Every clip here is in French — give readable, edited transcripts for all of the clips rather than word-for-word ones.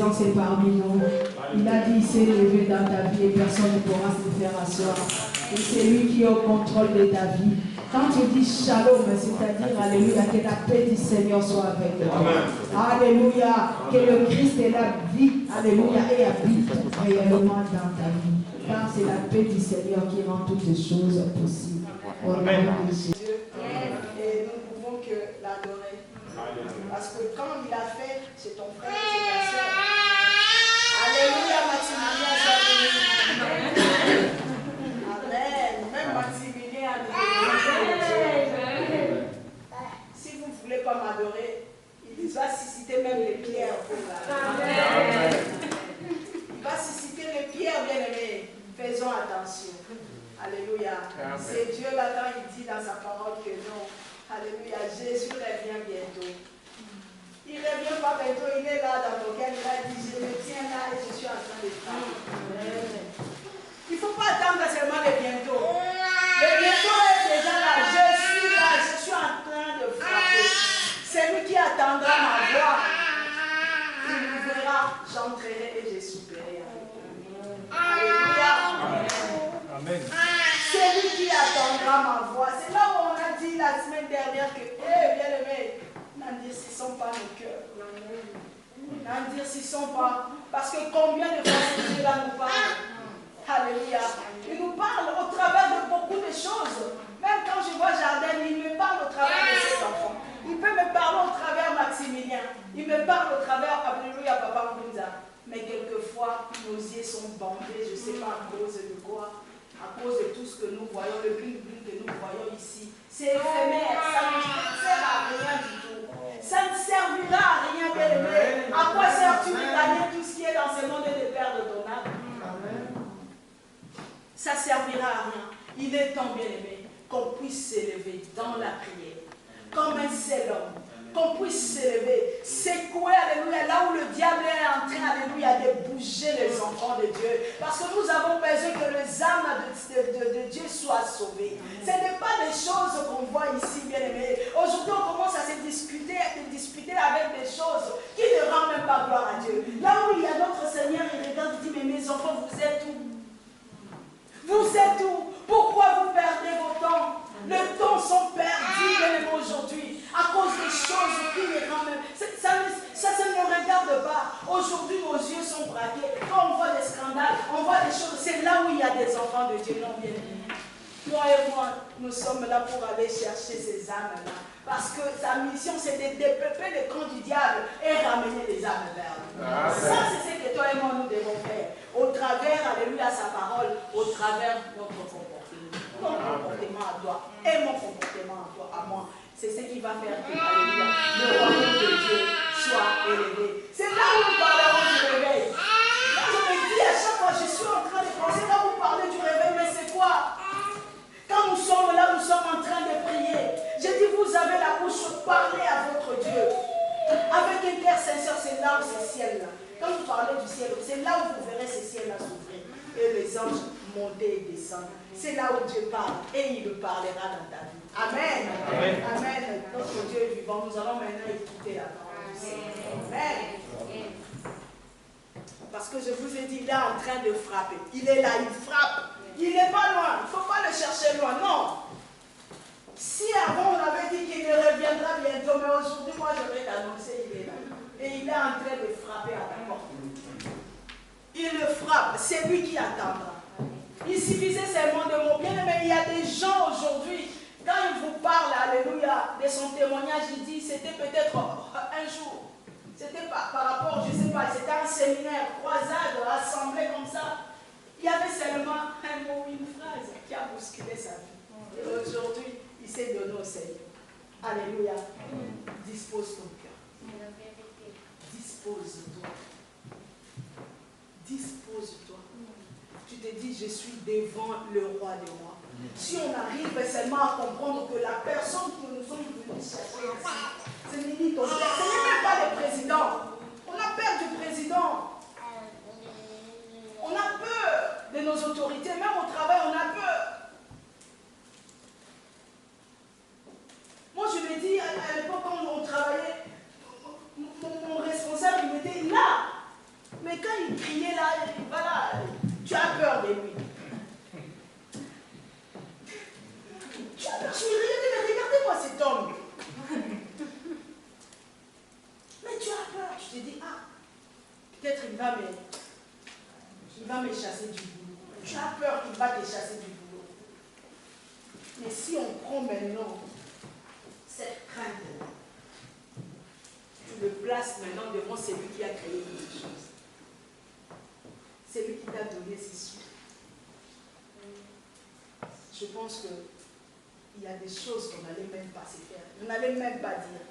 présence est parmi nous. Il a dit, il s'est levé dans ta vie et personne ne pourra se faire asseoir. Et c'est lui qui est au contrôle de ta vie. Quand tu dis shalom, c'est-à-dire, alléluia, que la paix du Seigneur soit avec toi. Alléluia, que le Christ est la vie, alléluia, et habite réellement dans ta vie. Car c'est la paix du Seigneur qui rend toutes les choses possibles. Au nom de Jésus. Et nous ne pouvons que l'adorer. Parce que quand il a fait, c'est ton frère, c'est ta soeur. Alléluia, Maximilien, Amen. Même Maximilien a dit. Si vous ne voulez pas m'adorer, il va susciter même les pierres pour l'adorer. Il va susciter les pierres, bien-aimés. Faisons attention. Alléluia. C'est Dieu là quand il dit dans sa parole que non. Alléluia. Jésus revient bientôt. Il ne revient pas bientôt. Il est là dans ton cœur. Il a dit, je me tiens là et je suis en train de travailler. Il ne faut pas attendre seulement le bientôt. Le bientôt est déjà là. Je suis là. Je suis en train de frapper. C'est lui qui attendra ma voix. Il m'ouvrira. J'entrerai et je souperai avec lui. Alléluia. Amen. C'est lui qui attendra ma voix. C'est là où on a dit la semaine dernière que, bien-aimé, n'endurcissons pas nos cœurs. N'endurcissons pas. Parce que combien de fois Dieu là nous parle. Alléluia. Il nous parle au travers de beaucoup de choses. Même quand je vois Jardin, il me parle au travers de ses enfants. Il peut me parler au travers Maximilien. Il me parle au travers, alléluia, Papa Mbunza. Mais quelquefois, nos yeux sont bandés, je ne sais pas à cause de quoi. À cause de tout ce que nous voyons, le bling que nous voyons ici. C'est éphémère, ça ne sert à rien du tout. Ça ne servira à rien, bien-aimé. À quoi sert-tu de gagner tout ce qui est dans ce monde et de perdre ton âme? Ça ne servira à rien. Il est temps, bien-aimé, qu'on puisse s'élever dans la prière, comme un seul homme. Qu'on puisse s'élever, secouer, alléluia, là où le diable est en train, alléluia, de bouger les enfants de Dieu. Parce que nous avons besoin que les âmes de Dieu soient sauvées. Ce n'est pas des choses qu'on voit ici, bien-aimés. Aujourd'hui, on commence à se disputer avec des choses qui ne rendent même pas gloire à Dieu. Là où il y a notre Seigneur, il regarde et dit, mais mes enfants, vous êtes où? Vous êtes où? Pourquoi vous perdez vos temps? Les temps sont perdus, bien-aimés, aujourd'hui, à cause des choses qui les rendent même. Ça ne me regarde pas. Aujourd'hui, nos yeux sont braqués. Quand on voit des scandales, on voit des choses. C'est là où il y a des enfants de Dieu, non, bien-aimés. Toi et moi, nous sommes là pour aller chercher ces âmes-là. Parce que sa mission, c'est de dépeupler le camp du diable et ramener les âmes vers lui. Ça, c'est ce que toi et moi, nous devons faire. Au travers, alléluia, sa parole, au travers de notre comportement. Mon comportement à toi et mon comportement à toi, à moi. C'est ce qui va faire que, alléluia, le royaume de Dieu soit élevé. C'est là où nous parlerons du réveil. Là, je me dis à chaque fois, je suis en train de penser, là vous parlez du réveil, mais c'est quoi? Quand nous sommes là, nous sommes en train de prier. Je dis, vous avez la bouche, parlez à votre Dieu. Avec un cœur sincère, c'est là où c'est ciel là. Quand vous parlez du ciel, c'est là où vous verrez ces ciels-là s'ouvrir. Et les anges monter et descendre. C'est là où Dieu parle. Et il parlera dans ta vie. Amen. Amen. Amen. Notre Dieu est vivant. Nous allons maintenant écouter la parole du Seigneur. Amen. Parce que je vous ai dit, il est en train de frapper. Il est là, il frappe. Il n'est pas loin. Il ne faut pas le chercher loin. Non. Si avant on avait dit qu'il reviendra bientôt, mais aujourd'hui, moi je vais t'annoncer, il est là. Et il est en train de frapper à ta porte. Il le frappe. C'est lui qui attendra. Il suffisait seulement de mon bien, mais il y a des gens aujourd'hui, quand il vous parle, alléluia, de son témoignage, il dit, c'était peut-être un jour, c'était par rapport, je ne sais pas, c'était un séminaire, croisade, assemblée comme ça. Il y avait seulement un mot, une phrase qui a bousculé sa vie. Et aujourd'hui, il s'est donné au Seigneur. Alléluia. Dispose ton cœur. Dispose-toi. Dispose-toi. Tu te dis, je suis devant le roi des rois. Si on arrive seulement à comprendre que la personne que nous sommes venus chercher ici, c'est limite ton père. Ce n'est même pas le président. On a peur du président. On a peur de nos autorités. Même au travail, on a peur. Moi, je me dis, à l'époque, quand on travaillait, mon responsable, il était là. te dis, ah, peut-être il va me chasser du boulot. Tu as peur qu'il va te chasser du boulot. Mais si on prend maintenant cette crainte, tu le places maintenant devant celui qui a créé toutes choses. C'est lui qui t'a donné ces sous. Je pense qu'il y a des choses qu'on n'allait même pas se faire. On n'allait même pas dire.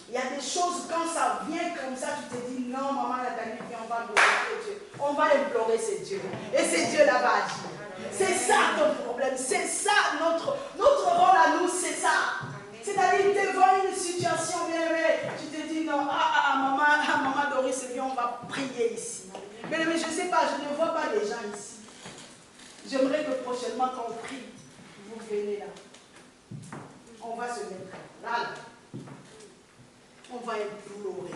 Il y a des choses, quand ça vient comme ça, tu te dis, non, maman, Nathalie, on va glorifier Dieu. On va implorer ce Dieu. Et ce Dieu-là va agir. C'est ça ton problème. C'est ça notre rôle à nous, c'est ça. C'est-à-dire, devant une situation bien, tu te dis, non, maman Doris, viens, on va prier ici. Mais je ne sais pas, je ne vois pas les gens ici. J'aimerais que prochainement, quand on prie, vous venez là. On va se mettre là. On va implorer.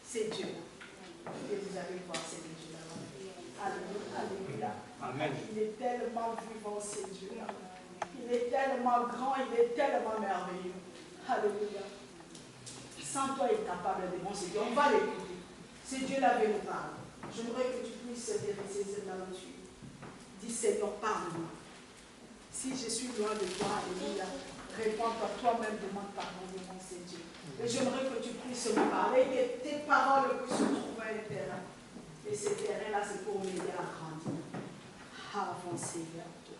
C'est Dieu. Et vous allez voir, c'est Dieu là-bas. Alléluia. Amen. Il est tellement vivant, c'est Dieu là. Il est tellement grand, il est tellement merveilleux. Alléluia. Sans toi, il est capable de démonter Dieu. On va l'écouter. C'est Dieu là qui nous parle. J'aimerais que tu puisses t'intéresser là où tu es. Dis Seigneur, parle-moi. Si je suis loin de toi, alléluia, réponds-toi toi-même, demande pardon devant ces Dieu. Et j'aimerais que tu puisses me parler, que tes paroles puissent se trouver un terrain. Et ce terrain-là, c'est pour m'aider à grandir, à avancer vers toi.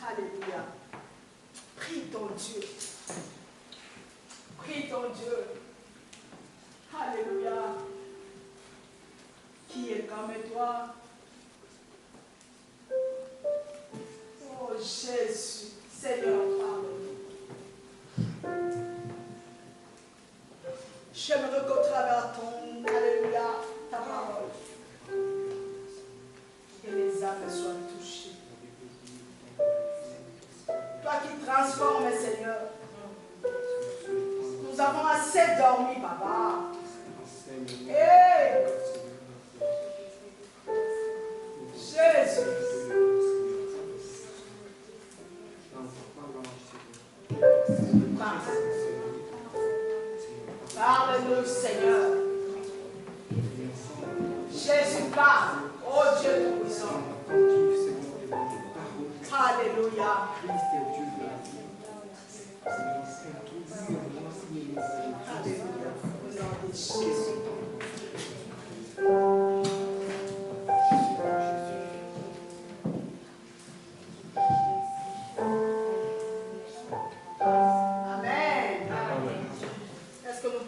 Alléluia. Prie ton Dieu. Prie ton Dieu. Alléluia. Qui est comme toi? Oh Jésus, Seigneur, pardonne-nous. J'aimerais qu'au travers ton, alléluia, ta parole, que les âmes soient touchées. Toi qui transformes, Seigneur, nous avons assez dormi, papa. Hey! Jésus. Parle-nous, Seigneur. Jésus parle. Oh Dieu tout-puissant. Alléluia. Alléluia.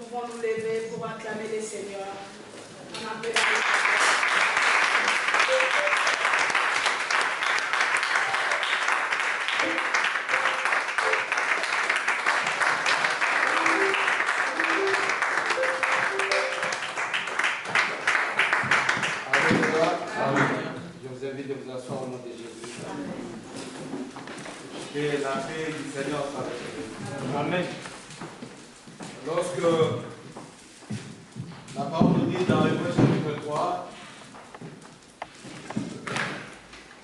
Au nom de Jésus. Acclamer les Seigneurs. On appelle Je vous invite de vous asseoir au nom de Jésus. Que la paix du Seigneur soit avec vous. Amen. Lorsque la parole nous dit dans Hébreux chapitre 3,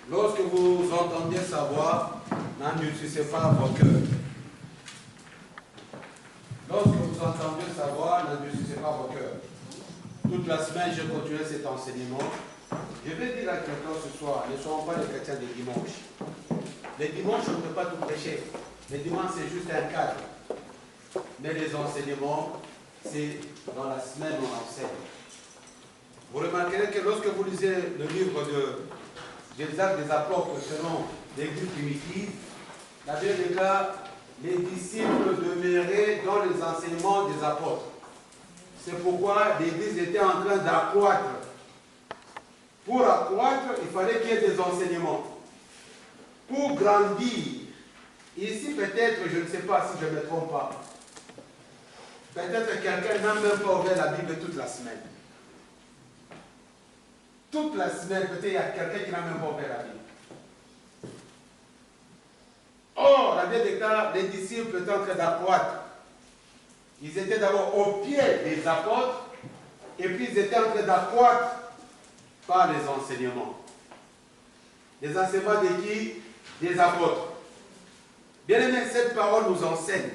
lorsque vous entendiez sa voix, n'endurcissez pas vos cœurs. Lorsque vous entendiez sa voix, n'endurcissez pas vos cœurs. Toute la semaine, je continuais cet enseignement. Je vais dire à quelqu'un ce soir, ne soyons pas les chrétiens des dimanches. Les dimanches, on ne peut pas tout prêcher. Les dimanches, c'est juste un cadre. Mais les enseignements, c'est dans la semaine on enseigne. Vous remarquerez que lorsque vous lisez le livre des Actes des Apôtres selon l'Église primitive, la Bible déclare les disciples demeuraient dans les enseignements des apôtres. C'est pourquoi l'Église était en train d'accroître. Pour accroître, il fallait qu'il y ait des enseignements. Pour grandir, ici peut-être, je ne sais pas si je ne me trompe pas, peut-être quelqu'un n'a même pas ouvert la Bible toute la semaine. Toute la semaine, peut-être il y a quelqu'un qui n'a même pas ouvert la Bible. Or, la Bible déclare, les disciples étaient en train d'accroître. Ils étaient d'abord au pied des apôtres, et puis ils étaient en train d'accroître par les enseignements. Les enseignements de qui? Des apôtres. Bien aimé, cette parole nous enseigne.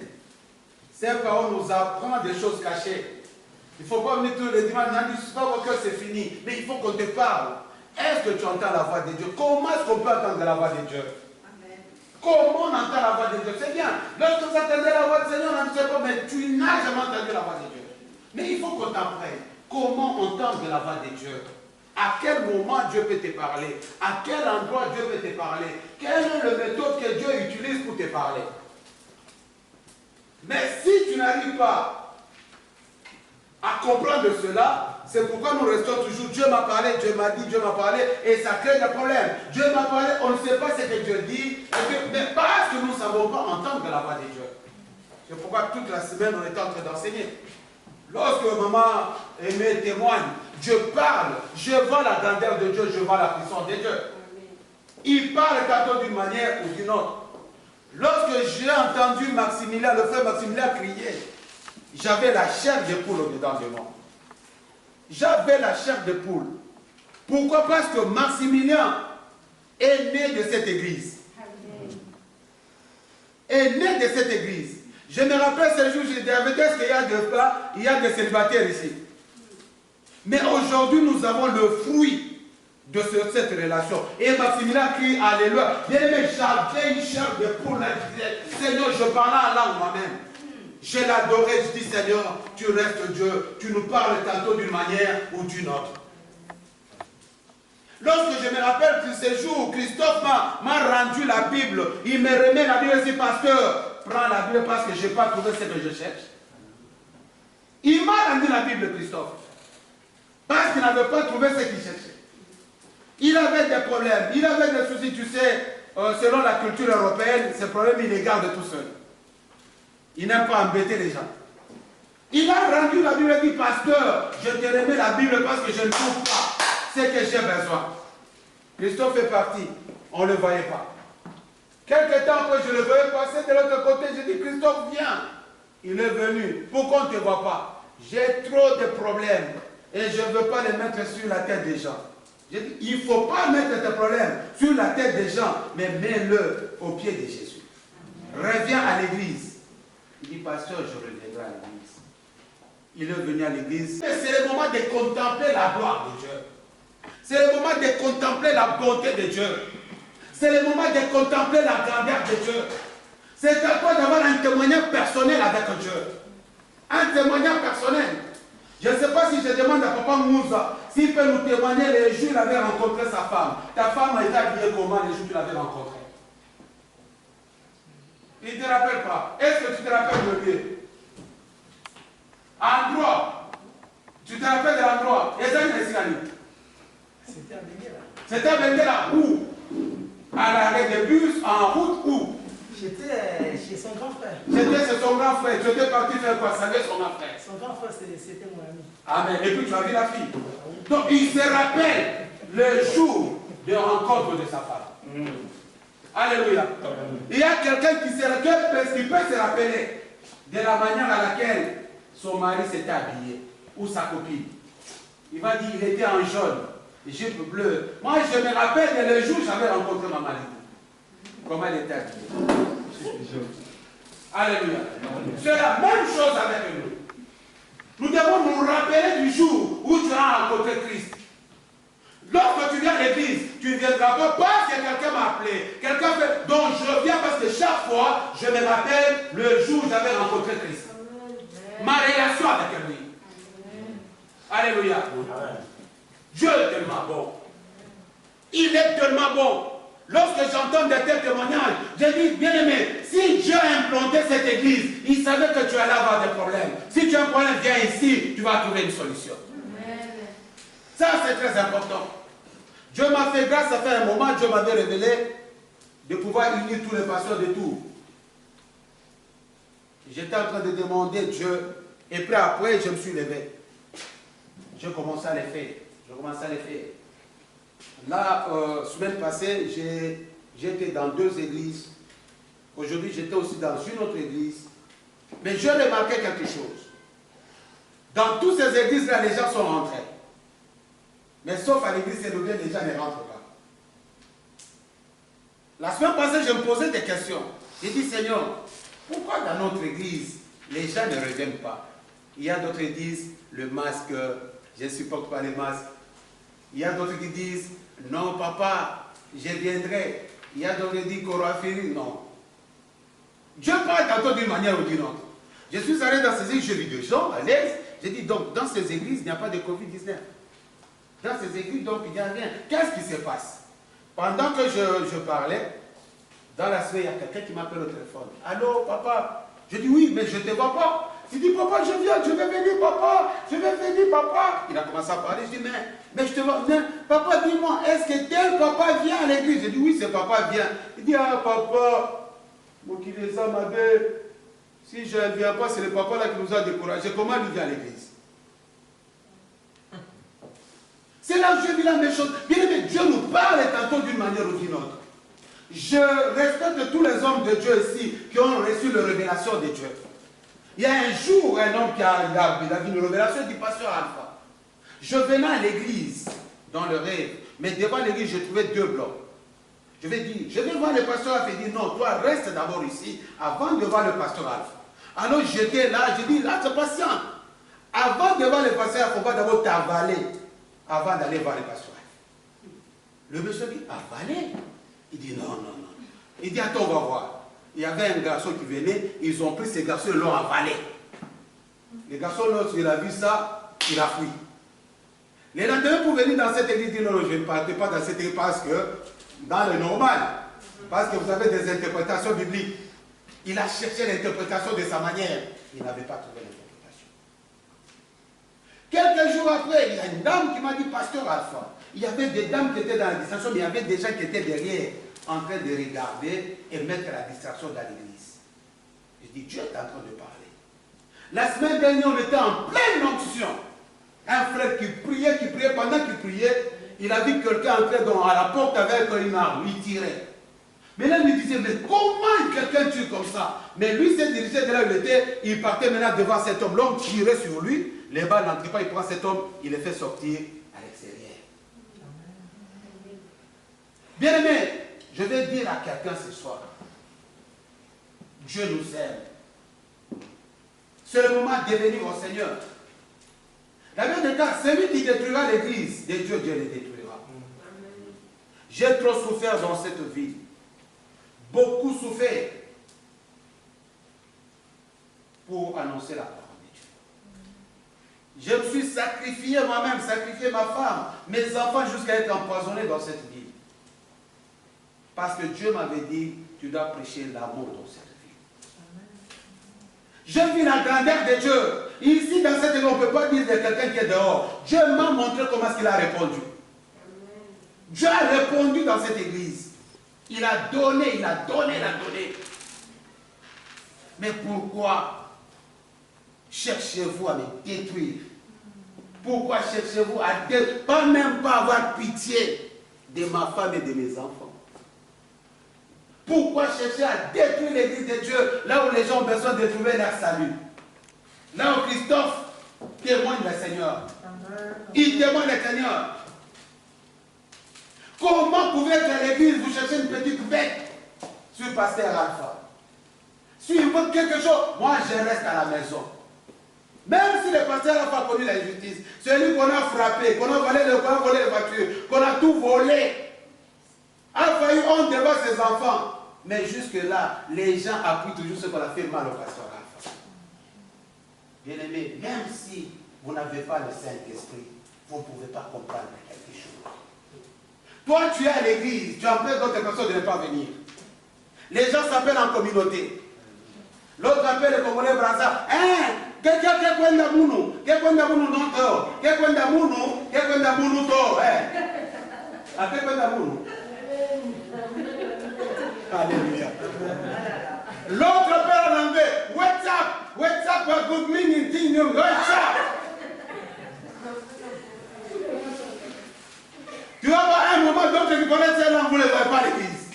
Cette parole nous apprend des choses cachées. Il ne faut pas venir tous les dimanches, non, c'est pas votre cœur, c'est fini. Mais il faut qu'on te parle. Est-ce que tu entends la voix de Dieu? Comment est-ce qu'on peut entendre la voix de Dieu? Amen. Comment on entend la voix de Dieu? C'est bien. Lorsque vous entendez la voix du Seigneur, on ne sait pas, mais tu n'as jamais entendu la voix de Dieu. Mais il faut qu'on t'apprenne. Comment entendre la voix de Dieu? À quel moment Dieu peut te parler? À quel endroit Dieu peut te parler? Quelle est la méthode que Dieu utilise pour te parler? Mais si tu n'arrives pas à comprendre cela, c'est pourquoi nous restons toujours, Dieu m'a parlé, Dieu m'a dit, Dieu m'a parlé, et ça crée des problèmes. Dieu m'a parlé, on ne sait pas ce que Dieu dit, mais parce que nous ne savons pas entendre la voix de Dieu. C'est pourquoi toute la semaine on est en train d'enseigner. Lorsque maman Aimée témoigne, Dieu parle, je vois la grandeur de Dieu, je vois la puissance de Dieu. Il parle tantôt d'une manière ou d'une autre. Lorsque j'ai entendu Maximilien, le frère Maximilien crier, j'avais la chair de poule au-dedans de moi. J'avais la chair de poule. Pourquoi? Parce que Maximilien est né de cette église. Est né de cette église. Je me rappelle ce jour, j'ai dit, est-ce qu'il y a des célibataires ici? Mais aujourd'hui, nous avons le fruit de cette relation. Et Maximilien crie, alléluia. Bien-aimé, j'avais une chair de poule. Seigneur, je parlais en langue moi-même. Je l'adorais, je dis, Seigneur, tu restes Dieu. Tu nous parles tantôt d'une manière ou d'une autre. Lorsque je me rappelle que ce jour, Christophe m'a rendu la Bible, il me remet la Bible, il dit, pasteur, prends la Bible parce que je n'ai pas trouvé ce que je cherche. Il m'a rendu la Bible, Christophe, parce qu'il n'avait pas trouvé ce qu'il cherchait. Il avait des problèmes, il avait des soucis, tu sais, selon la culture européenne, ces problèmes, il les garde tout seul. Il n'aime pas embêter les gens. Il a rendu la Bible et dit, pasteur, je te remets la Bible parce que je ne trouve pas ce que j'ai besoin. Christophe est parti, on ne le voyait pas. Quelque temps après, je le voyais passer de l'autre côté, j'ai dit, Christophe, viens. Il est venu. Pourquoi on ne te voit pas? J'ai trop de problèmes et je ne veux pas les mettre sur la tête des gens. J'ai dit, il ne faut pas mettre tes problèmes sur la tête des gens, mais mets-le au pied de Jésus. Reviens à l'église. Il dit, pasteur, je reviendrai à l'église. Il est venu à l'église. C'est le moment de contempler la gloire de Dieu. C'est le moment de contempler la bonté de Dieu. C'est le moment de contempler la grandeur de Dieu. C'est à toi d'avoir un témoignage personnel avec Dieu. Un témoignage personnel. Je ne sais pas si je demande à Papa Moussa s'il peut nous témoigner les jours où il avait rencontré sa femme. Ta femme a été habillée comment les jours où tu l'avais rencontrée? Il ne te rappelle pas. Est-ce que tu te rappelles de lui? Endroit. Tu te rappelles de l'endroit? C'était à Benguela. C'était à Benguela où? À l'arrêt de bus, en route où? J'étais chez son grand frère. J'étais chez son grand frère. Tu étais parti faire quoi? Saluer son grand frère. Son grand frère, c'était mon ami. Amen. Et puis tu as vu la fille. Donc il se rappelle le jour de rencontre de sa femme. Alléluia. Il y a quelqu'un qui peut se rappeler de la manière à laquelle son mari s'était habillé, ou sa copine. Il va dire, il était en jaune, jupe bleue. Moi, je me rappelle que le jour où j'avais rencontré ma mari, comment elle était habillée. Alléluia. C'est la même chose avec nous. Nous devons nous rappeler du jour où tu as rencontré Christ. Lorsque tu viens à l'église, tu ne viendras pas parce que quelqu'un m'a appelé. Quelqu'un fait. Donc je viens parce que chaque fois, je me rappelle le jour où j'avais rencontré Christ. Ma relation avec lui. Alléluia. Dieu est tellement bon. Il est tellement bon. Lorsque j'entends de tels témoignages, je dis, bien aimé, si Dieu a implanté cette église, il savait que tu allais avoir des problèmes. Si tu as un problème, viens ici, tu vas trouver une solution. Ça, c'est très important. Dieu m'a fait grâce, ça fait un moment, Dieu m'avait révélé de pouvoir unir tous les pasteurs de Tours. J'étais en train de demander Dieu, et puis après, je me suis levé. Je commençais à les faire. Là, semaine passée, j'étais dans 2 églises. Aujourd'hui, j'étais aussi dans une autre église. Mais je remarquais quelque chose. Dans toutes ces églises-là, les gens sont rentrés. Mais sauf à l'église Sélouvienne, les gens ne rentrent pas. La semaine passée, je me posais des questions. J'ai dit, Seigneur, pourquoi dans notre église, les gens ne reviennent pas? Il y a d'autres qui disent, le masque, je ne supporte pas les masques. Il y a d'autres qui disent, non papa, je viendrai. Il y a d'autres qui disent qu'on aura fini. Non. Dieu parle tantôt d'une manière ou d'une autre. Je suis allé dans ces églises, j'ai vu des gens à l'aise. J'ai dit, donc, dans ces églises, il n'y a pas de Covid-19. Dans ces églises, donc, il n'y a rien. Qu'est-ce qui se passe? Pendant que je parlais, dans la semaine, il y a quelqu'un qui m'appelle au téléphone. Allô, papa? Je dis, oui, mais je ne te vois pas. Il dit, papa, je viens, je vais venir, papa. Je vais venir, papa. Il a commencé à parler. Je dis, mais je te vois. Mais, papa, dis-moi, est-ce que tel papa vient à l'église? Je dis, oui, c'est papa vient. Il dit, ah, papa, moi qui les a, ma belle. Si je ne viens pas, c'est le papa là qui nous a découragés. Comment il vient à l'église? C'est là où je vis la même chose. Bien aimé, Dieu nous parle tantôt d'une manière ou d'une autre. Je respecte tous les hommes de Dieu ici qui ont reçu la révélation de Dieu. Il y a un jour, un homme qui a vu une révélation du pasteur Alpha. Je venais à l'église dans le rêve, mais devant l'église, je trouvais deux blocs. Je vais dire, je vais voir le pasteur Alpha et dire non, toi reste d'abord ici avant de voir le pasteur Alpha. Alors j'étais là, je dis, là, c'est patient. Avant de voir le pasteur Alpha, il faut d'abord t'avaler avant d'aller voir le pasteur Alpha. Le monsieur dit, avaler? Il dit, non, non, non. Il dit, attends, on va voir. Il y avait un garçon qui venait, ils ont pris ces garçons et l'ont avalé. Le garçon, lorsqu'il a vu ça, il a fui. Les lendemains, pour venir dans cette église, il dit, non, je ne partais pas dans cette église parce que, dans le normal, parce que vous avez des interprétations bibliques. Il a cherché l'interprétation de sa manière. Il n'avait pas trouvé l'interprétation. Quelques jours après, il y a une dame qui m'a dit, pasteur Alpha, il y avait des dames qui étaient dans la distraction, mais il y avait des gens qui étaient derrière, en train de regarder et mettre la distraction dans l'église. Je dis, Dieu est en train de parler. La semaine dernière, on était en pleine onction. Un frère qui priait, pendant qu'il priait, il a vu quelqu'un entrer à la porte avec une arme, il tirait. Mais là, il lui disait, mais comment quelqu'un tue comme ça? Mais lui s'est dirigé de là où il était, il partait maintenant devant cet homme. L'homme tirait sur lui, les balles n'entraient pas, il prend cet homme, il le fait sortir à l'extérieur. Bien aimé, je vais dire à quelqu'un ce soir, Dieu nous aime. C'est le moment de venir au Seigneur. La Bible dit, celui qui détruira l'église de Dieu, Dieu le détruira. J'ai trop souffert dans cette vie. Beaucoup souffert pour annoncer la parole de Dieu. Je me suis sacrifié moi-même, sacrifié ma femme, mes enfants jusqu'à être empoisonnés dans cette ville. Parce que Dieu m'avait dit, tu dois prêcher l'amour dans cette ville. Je vis la grandeur de Dieu. Ici, dans cette ville, on ne peut pas dire de quelqu'un qui est dehors. Dieu m'a montré comment est-ce qu'il a répondu. Dieu a répondu dans cette église. Il a donné, il a donné, il a donné. Mais pourquoi cherchez-vous à me détruire? Pourquoi cherchez-vous à détruire? Pas même pas avoir pitié de ma femme et de mes enfants. Pourquoi chercher à détruire l'église de Dieu là où les gens ont besoin de trouver leur salut? Là où Christophe témoigne le Seigneur. Il témoigne le Seigneur. Comment pouvez-vous à l'église vous chercher une petite bête sur pasteur Alpha? Si il faut quelque chose, moi je reste à la maison. Même si le pasteur Alpha a connu la justice, celui qu'on a frappé, qu'on a volé les voitures, qu'on a tout volé, a failli honte devant ses enfants. Mais jusque-là, les gens appuient toujours ce qu'on a fait mal au pasteur Alpha. Bien aimé, même si vous n'avez pas le Saint-Esprit, vous ne pouvez pas comprendre quelque chose. Toi, tu es à l'église, tu empêches d'autres personnes de ne pas venir. Les gens s'appellent en communauté. L'autre appelle le Congolais Brazza. Hein? Qu'est-ce Alléluia. L'autre appelle en anglais. What's up? What's up? A good meaning thing. What's up? Tu vas voir un moment, d'autres qui connaissent ces langues, vous ne les voyez pas à l'église.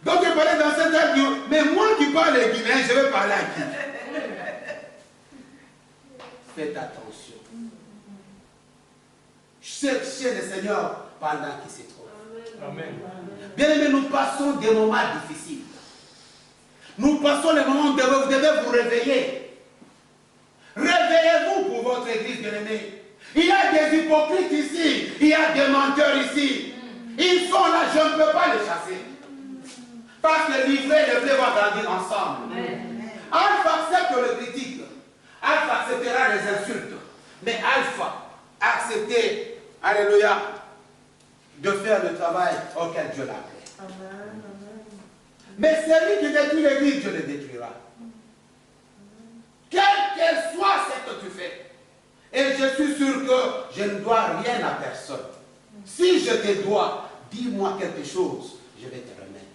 D'autres qui parlent dans cette langue, mais moi qui parle les Guinéens, je vais parler à qui? Faites attention. Cherchez le Seigneur pendant qu'il se trouve. Amen. Bien aimé, nous passons des moments difficiles. Nous passons les moments où vous devez vous réveiller. Réveillez-vous pour votre église bien-aimée. Il y a des hypocrites ici, il y a des menteurs ici. Ils sont là, je ne peux pas les chasser. Parce que l'ivraie et le blé vont grandir ensemble. Alpha accepte le critique. Alpha acceptera les insultes. Mais Alpha accepter, alléluia, de faire le travail auquel Dieu l'a appelé. Mais celui qui détruit l'église, Dieu le détruira. Quelle qu'elle soit ce que tu fais. Et je suis sûr que je ne dois rien à personne. Si je te dois, dis-moi quelque chose, je vais te remettre.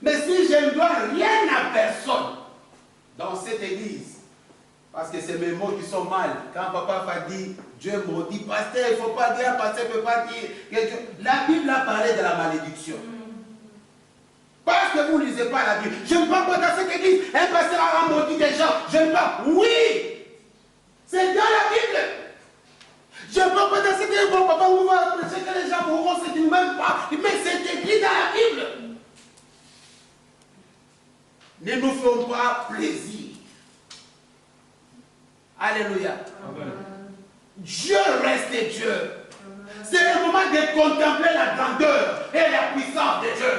Mais si je ne dois rien à personne dans cette église, parce que c'est mes mots qui sont mal, quand papa va dire, Dieu maudit, pasteur, il ne faut pas dire, pasteur ne peut pas dire, que Dieu... La Bible a parlé de la malédiction. Parce que vous ne lisez pas la Bible. Je ne parle pas dans cette église, un pasteur a maudit des gens. Je ne parle, oui, c'est dans la Bible. Je ne parle pas dans cette église, bon papa, vous va prêcher que les gens mourront, c'est une même pas, mais c'est écrit dans la Bible. Ne nous ferons pas plaisir. Alléluia. Amen. Dieu reste Dieu. C'est le moment de contempler la grandeur et la puissance de Dieu.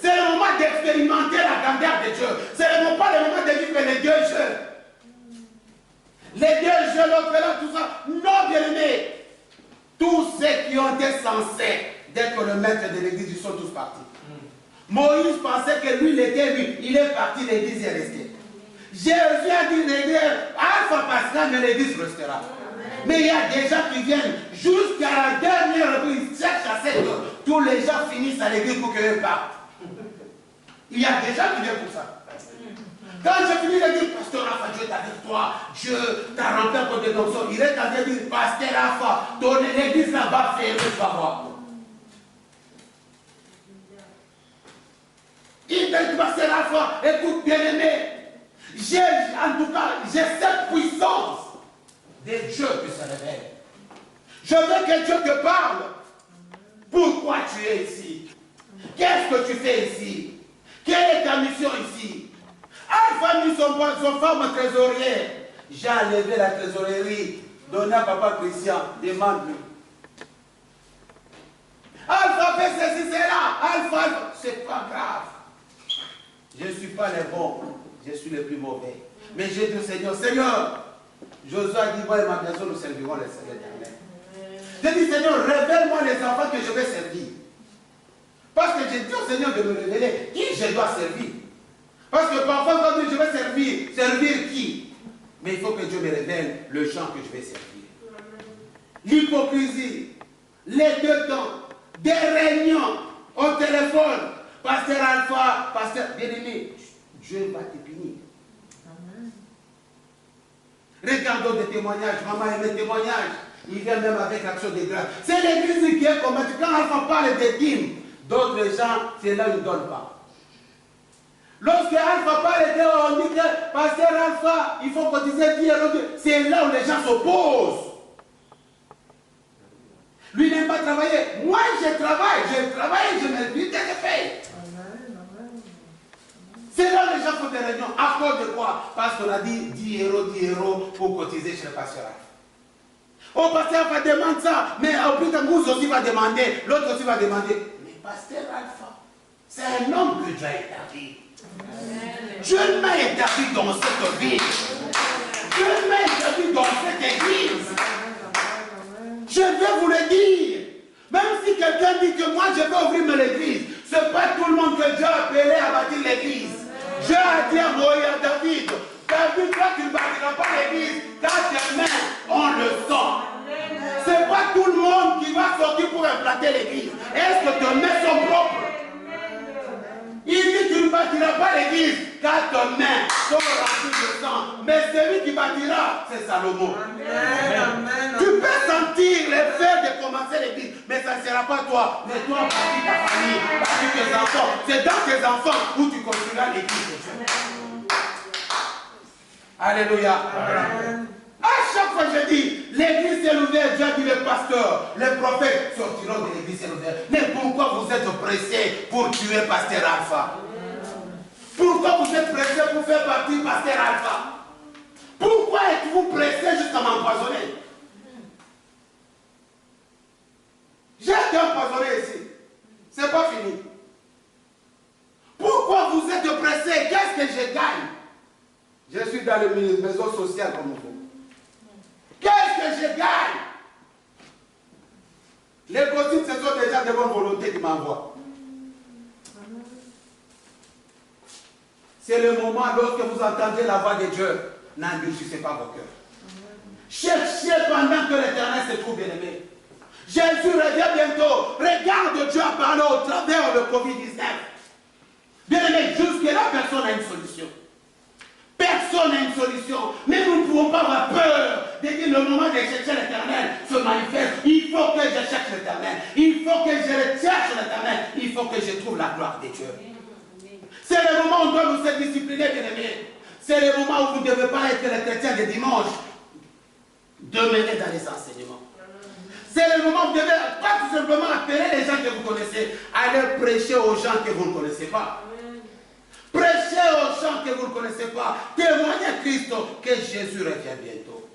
C'est le moment d'expérimenter la grandeur de Dieu. C'est le moment de vivre les deux jeux. Les deux jeux, l'autre là, tout ça. Non, bien-aimés. Tous ceux qui ont été censés d'être le maître de l'église, ils sont tous partis. Moïse pensait que lui, il était lui. Il est parti, l'église est restée. Jésus a dit, l'église, Alpha passera, mais l'église restera. Mais il y a des gens qui viennent jusqu'à la dernière reprise, chaque chassette, tous les gens finissent à l'église pour qu'ils partent. Il y a des gens qui viennent pour ça. Quand je finis de dire, pasteur Alpha, Dieu est avec toi, Dieu t'a rempli pour tes dons, il est en train de dire, pasteur Alpha, ton l'église là-bas, fais-le, pas moi. Il dit, pasteur Alpha, écoute, bien-aimé, en tout cas, j'ai cette puissance de Dieu qui se révèle. Je veux que Dieu te parle. Pourquoi tu es ici? Qu'est-ce que tu fais ici? Quelle est ta mission ici? Alpha mis son femme trésorière. J'ai enlevé la trésorerie, donné à papa Christian, demande-lui. Alpha fait ceci, c'est là. Alpha, c'est pas grave. Je ne suis pas le bon, je suis le plus mauvais. Mais j'ai dit au Seigneur, Seigneur, Josué a dit, moi et ma maison, nous servirons le Seigneur éternel. J'ai dit, Seigneur, révèle-moi les enfants que je vais servir. Parce que j'ai dit au Seigneur de me révéler qui je dois servir. Parce que parfois, quand je vais servir qui? Mais il faut que Dieu me révèle le gens que je vais servir. L'hypocrisie, les deux temps, des réunions au téléphone, pasteur Alpha, pasteur bien-aimé, Dieu va te punir. Regardons des témoignages, maman aime les témoignages. Il vient même avec l'action de grâce. C'est l'église qui est combattue. Quand Alpha parle des dîmes, d'autres gens, c'est là où ils ne donnent pas. Lorsque Alpha parle on dit que pasteur Alpha, il faut cotiser 10 €. C'est là où les gens s'opposent. Lui n'aime pas travailler. Moi, je travaille, je me dis que je fais. C'est là où les gens font des réunions. À cause de quoi? Parce qu'on a dit 10 € pour cotiser chez le pasteur Alpha. Oh, pasteur va demander ça, mais au plus tard, vous aussi va demander, l'autre aussi va demander. Mais pasteur Alpha, c'est un homme que Dieu a établi. Dieu m'a établi dans cette ville. Dieu m'a établi dans cette église. Je vais vous le dire. Même si quelqu'un dit que moi je vais ouvrir l'église, ce n'est pas tout le monde que Dieu a appelé à bâtir l'église. Dieu a dit à Moïse, à David, David, toi tu ne bâtiras pas l'église, car tes mains ont le sang. Ce n'est pas tout le monde qui va sortir pour implanter l'église. Est-ce que tes mains sont propres? Il dit tu ne bâtiras pas l'église, car tes mains sont remplies de sang. Mais celui qui bâtira, c'est Salomon. Tu peux sentir l'effet de commencer l'église, mais ça ne sera pas toi. Mais toi, bâtis ta famille, bâtis tes enfants. C'est dans tes enfants où tu construiras l'église de Dieu. Alléluia. Amen. À chaque fois je dis, l'église est ouverte, Dieu a dit le pasteur, les prophètes sortiront de l'église est ouverte. Mais pourquoi vous êtes pressés pour tuer pasteur Alpha? Pourquoi vous êtes pressés pour faire partie pasteur Alpha? Pourquoi êtes-vous pressé jusqu'à m'empoisonner? J'ai été empoisonné ici. C'est pas fini. Pourquoi vous êtes pressé? Qu'est-ce que je gagne? Je suis dans le maison sociale comme vous. Qu'est-ce que je gagne? Les gossips, ce sont déjà de bonne volonté qui m'envoient. C'est le moment lorsque vous entendez la voix de Dieu. N'endurcissez pas vos cœurs. Cherchez pendant que l'Éternel se trouve bien-aimé. Jésus revient bientôt. Regarde Dieu parler au travers le Covid-19. Bien-aimé, jusque-là, personne n'a une solution. Personne n'a une solution. Mais nous ne pouvons pas avoir peur de dire le moment de chercher l'Éternel se manifeste. Il faut que je cherche l'Éternel. Il faut que je recherche l'Éternel. Il faut que je trouve la gloire de Dieu. C'est le moment où on doit nous se discipliner, bien-aimés. C'est le moment où vous ne devez pas être les chrétiens de dimanche. Demeurer dans les enseignements. C'est le moment où vous devez pas tout simplement appeler les gens que vous connaissez. Aller prêcher aux gens que vous ne connaissez pas. Prêchez aux gens que vous ne connaissez pas. Témoignez à Christ que Jésus revient bientôt.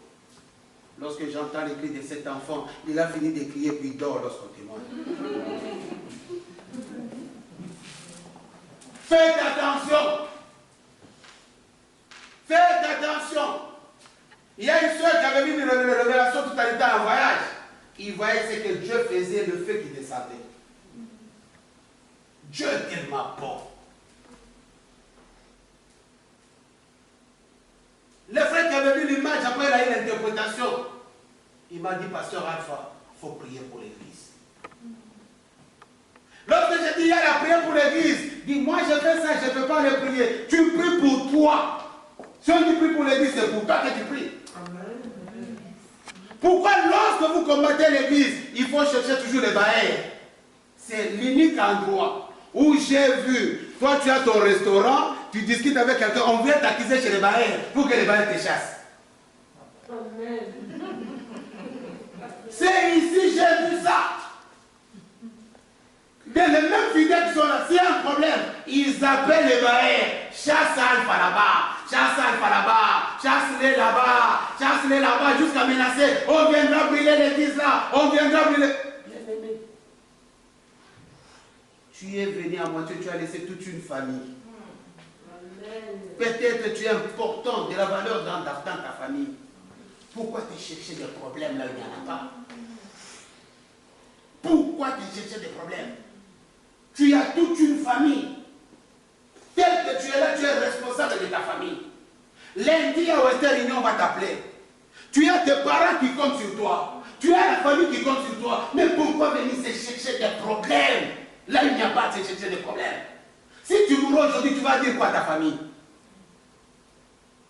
Lorsque j'entends les cris de cet enfant, il a fini de crier puis il dort lorsqu'on témoigne. Faites attention. Faites attention. Il y a une soeur qui avait vu une révélation tout à l'heure en voyage. Il voyait ce que Dieu faisait, le feu qui descendait. Dieu est tellement bon. Le frère qui avait vu l'image, après il a eu l'interprétation. Il m'a dit, pasteur Alpha, il faut prier pour l'église. Lorsque j'ai dit, il y a la prière pour l'église, dis, moi je fais ça, je ne peux pas le prier. Tu pries pour toi. Si on dit prie pour l'église, c'est pour toi que tu pries. Pourquoi lorsque vous combattez l'église, il faut chercher toujours les barrières? C'est l'unique endroit où j'ai vu, toi tu as ton restaurant, tu discutes avec quelqu'un, on vient t'accuser chez les barrières pour que les barrières te chassent. C'est ici, j'ai vu ça. Les mêmes fidèles qui sont là, s'il y a un problème, ils appellent les barrières. Chasse Alpha là-bas, chasse Alpha là-bas, chasse-les là-bas, chasse-les là-bas, jusqu'à menacer. On viendra brûler l'église là, on viendra brûler. Bien-aimé, tu es venu à moitié, tu as laissé toute une famille. Peut-être tu es important de la valeur dans ta famille. Pourquoi te chercher des problèmes là où il n'y en a pas? Pourquoi te chercher des problèmes? Tu as toute une famille. Tel que tu es là, tu es responsable de ta famille. Lundi à Western Union, on va t'appeler. Tu as tes parents qui comptent sur toi. Tu as la famille qui compte sur toi. Mais pourquoi venir se chercher des problèmes? Là, il n'y a pas de se chercher des problèmes. Si tu mourras aujourd'hui, tu vas dire quoi à ta famille?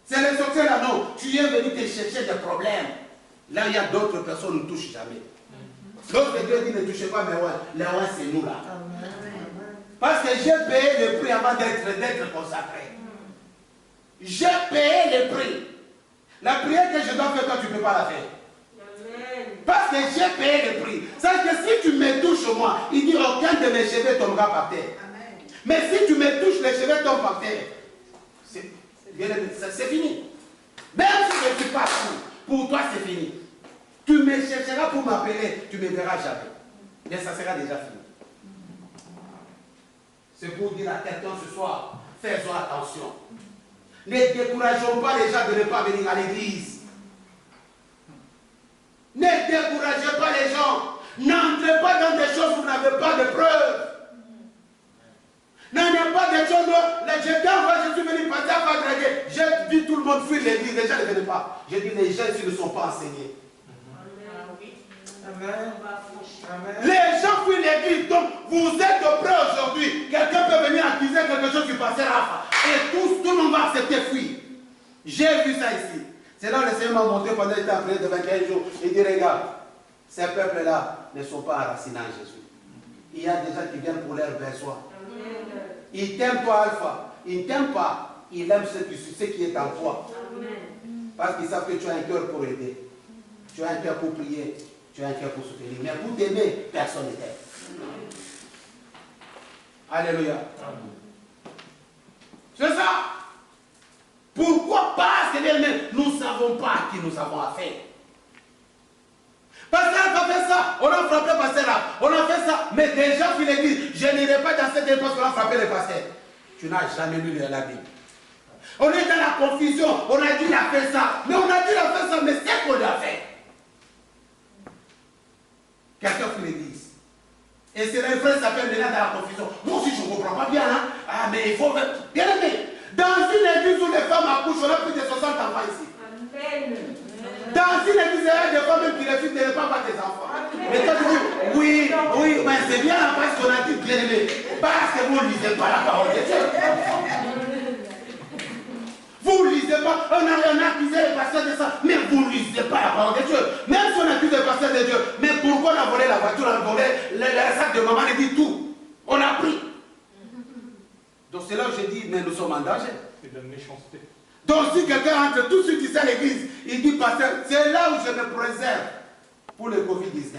C'est les sorciers là, non. Tu es venu te chercher des problèmes. Là, il y a d'autres personnes qui ne touchent jamais. Lorsque Dieu dit ne touchez pas mes rois, les rois c'est nous là. Parce que j'ai payé le prix avant d'être consacré. J'ai payé le prix. La prière que je dois faire, toi tu ne peux pas la faire. Parce que j'ai payé le prix. C'est que si tu me touches moi, il dit aucun de mes cheveux tombera par terre. Mais si tu me touches, les cheveux tombent par terre. C'est fini. Même si je ne suis pas fou, pour toi c'est fini. Tu me chercheras pour m'appeler, tu ne me verras jamais. Mais ça sera déjà fini. C'est pour dire à quelqu'un ce soir, faisons attention. Ne décourageons pas les gens de ne pas venir à l'église. Ne découragez pas les gens. N'entrez pas dans des choses où vous n'avez pas de preuves. N'en pas des choses où je suis venu passer à draguer. J'ai vu tout le monde fuir l'église, les gens ne venaient pas. J'ai dit les gens ici ne sont pas enseignés. Amen. Les gens fuient l'église, donc vous êtes prêts aujourd'hui. Quelqu'un peut venir accuser quelque chose du pasteur Alpha. Et tout le monde va accepter fuir. J'ai vu ça ici. C'est là où le Seigneur m'a montré pendant qu'il était en prière de 21 jours. Il dit, regarde, ces peuples-là ne sont pas enracinés en Jésus. Il y a des gens qui viennent pour leurs besoins. Ils t'aiment toi, Alpha. Ils ne t'aiment pas. Ils aiment ce qui est en toi. Parce qu'ils savent que tu as un cœur pour aider. Tu as un cœur pour prier. Tu as un cœur pour soutenir. Mais pour t'aimer, personne ne t'aime. Alléluia. C'est ça. Pourquoi pas que bien, nous ne savons pas à qui nous avons affaire. Pasteur a fait ça, on a frappé pasteur là, on a fait ça, mais des gens qui l'église, je n'irai pas dans cette époque parce qu'on a frappé les pasteurs. Tu n'as jamais lu la Bible. On est dans la confusion, on a dit il a fait ça, mais on a dit il a fait ça, mais c'est qu'on l'a fait. Quelqu'un qui l'église. Et c'est le frère s'appelle maintenant dans la confusion. Moi aussi je ne comprends pas bien, hein. Ah mais il faut... Bien aimé, dans une église où les femmes accouchent, on a plus de 60 enfants ici. Amen. Dans une église, il y a des femmes même qui refusent de ne pas avoir des enfants. Mais toi tu dis, oui, mais c'est bien parce qu'on a dit bien aimé. Parce que vous ne lisez pas la parole de Dieu. Vous ne lisez pas, on a accusé les pasteurs de ça, mais vous ne lisez pas la parole de Dieu. Même si on accuse les pasteurs de Dieu, mais pourquoi on a volé la voiture, on a volé le sac de maman, on a dit tout. On a pris. Donc c'est là où je dis, mais nous sommes en danger. C'est de la méchanceté. Donc si quelqu'un entre tout ceux qui sont à l'église, il dit, pasteur, c'est là où je me préserve pour le Covid-19.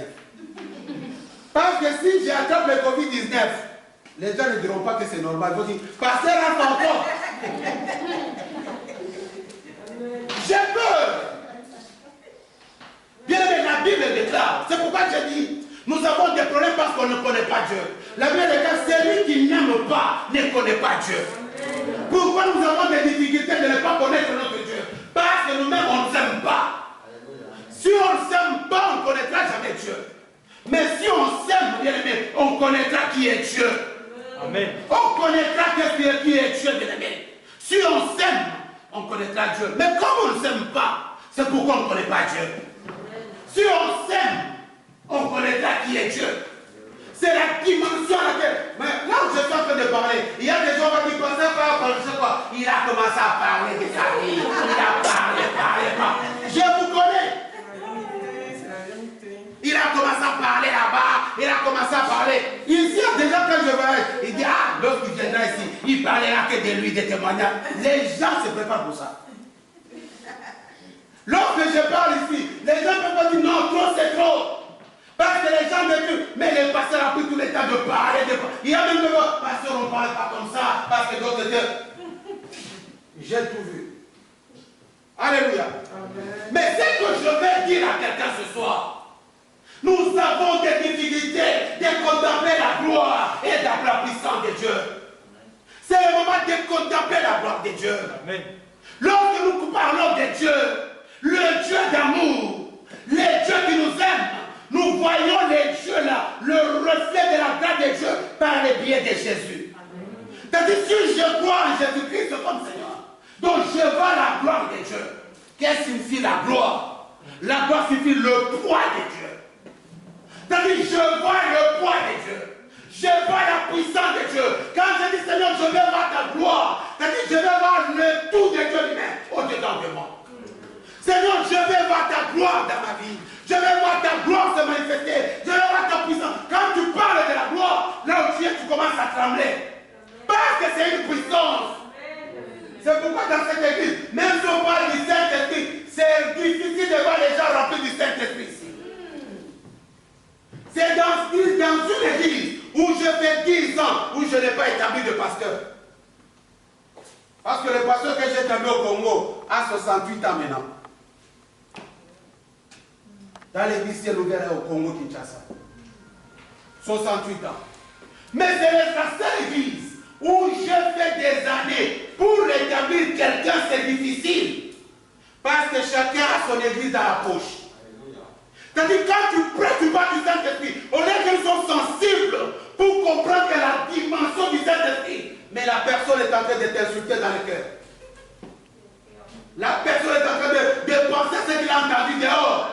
Parce que si j'attrape le Covid-19, les gens ne diront pas que c'est normal. Ils vont dire, pasteur, rentre encore. J'ai peur. Bien aimé, la Bible déclare. C'est pourquoi j'ai dit, nous avons des problèmes parce qu'on ne connaît pas Dieu. La Bible déclare, celui qui n'aime pas ne connaît pas Dieu. Pourquoi nous avons des difficultés de ne pas connaître notre Dieu? Parce que nous-mêmes, on ne s'aime pas. Si on ne s'aime pas, on ne connaîtra jamais Dieu. Mais si on s'aime, bien aimé, on connaîtra qui est Dieu. Amen. On connaîtra qui est Dieu, bien aimé. Si on s'aime, on connaîtra Dieu. Mais comme on ne s'aime pas, c'est pourquoi on ne connaît pas Dieu. Si on s'aime, on connaîtra qui est Dieu. C'est la dimension à laquelle... Mais là où je suis en train de parler, il y a des gens qui disent, je sais quoi, il a commencé à parler de sa vie. Il a parlé. Je vous connais. Il a commencé à parler là-bas, il a commencé à parler. Ici, déjà quand je vais, il dit, ah, lorsqu'il viendra ici, il parlera que de lui, des témoignages. Les gens se préparent pour ça. Lorsque je parle ici, les gens ne peuvent pas dire, non, trop c'est trop. Parce que les gens ne peuvent, mais les pasteurs ont pris tout le temps de parler. Il y a même des gens, pasteur, on ne parle pas comme ça, parce que d'autres étaient. J'ai tout vu. Alléluia. Amen. Mais c'est que je vais dire à quelqu'un ce soir. Nous avons des difficultés de contempler la gloire et la puissance de Dieu. C'est le moment de contempler la gloire de Dieu. Amen. Lorsque nous parlons de Dieu, le Dieu d'amour, les dieux qui nous aiment, nous voyons les dieux là, le reflet de la gloire de Dieu par le biais de Jésus. C'est-à-dire, si je crois en Jésus-Christ comme Seigneur, donc je vois la gloire de Dieu. Qu'est-ce que signifie la gloire? La gloire signifie le poids de Dieu. C'est-à-dire, je vois le poids de Dieu. Je vois la puissance de Dieu. Quand je dis, Seigneur, je vais voir ta gloire, c'est-à-dire, je vais voir le tout de Dieu lui-même au-dedans de moi. Seigneur, je vais voir ta gloire dans ma vie. Je vais voir ta gloire se manifester. Je vais voir ta puissance. Quand tu parles de la gloire, là où tu es, tu commences à trembler. Parce que c'est une puissance. C'est pourquoi dans cette église, même si on parle du Saint-Esprit, c'est difficile de voir les gens remplis du Saint-Esprit ici. C'est dans une église où je fais 10 ans, où je n'ai pas établi de pasteur. Parce que le pasteur que j'ai établi au Congo a 68 ans maintenant. Dans l'église ciel ouvert au Congo Kinshasa. 68 ans. Mais c'est la seule église où je fais des années pour établir quelqu'un, c'est difficile. Parce que chacun a son église dans la poche. C'est-à-dire quand tu prêches, tu parles du Saint-Esprit, on est qu'ils sont sensibles pour comprendre la dimension du Saint-Esprit. Mais la personne est en train de t'insulter dans le cœur. La personne est en train de penser ce qu'il a entendu dehors.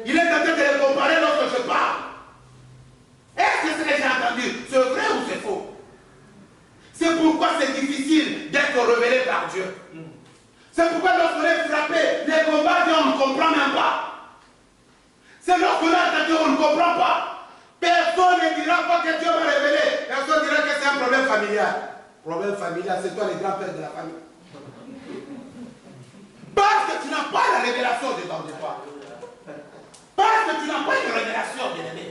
Il est en train de le comparer lorsque je parle. Est-ce que ce que j'ai entendu, c'est vrai ou c'est faux? C'est pourquoi c'est difficile d'être révélé par Dieu. C'est pourquoi lorsqu'on est frappé, les combats, on ne comprend même pas. C'est lorsqu'on est attaqué, on ne comprend pas. Personne ne dira pas que Dieu va révéler. Personne dira que c'est un problème familial. Problème familial, c'est toi le grand-père de la famille. Parce que tu n'as pas la révélation dedans de toi. Parce que tu n'as pas une révélation, bien-aimé.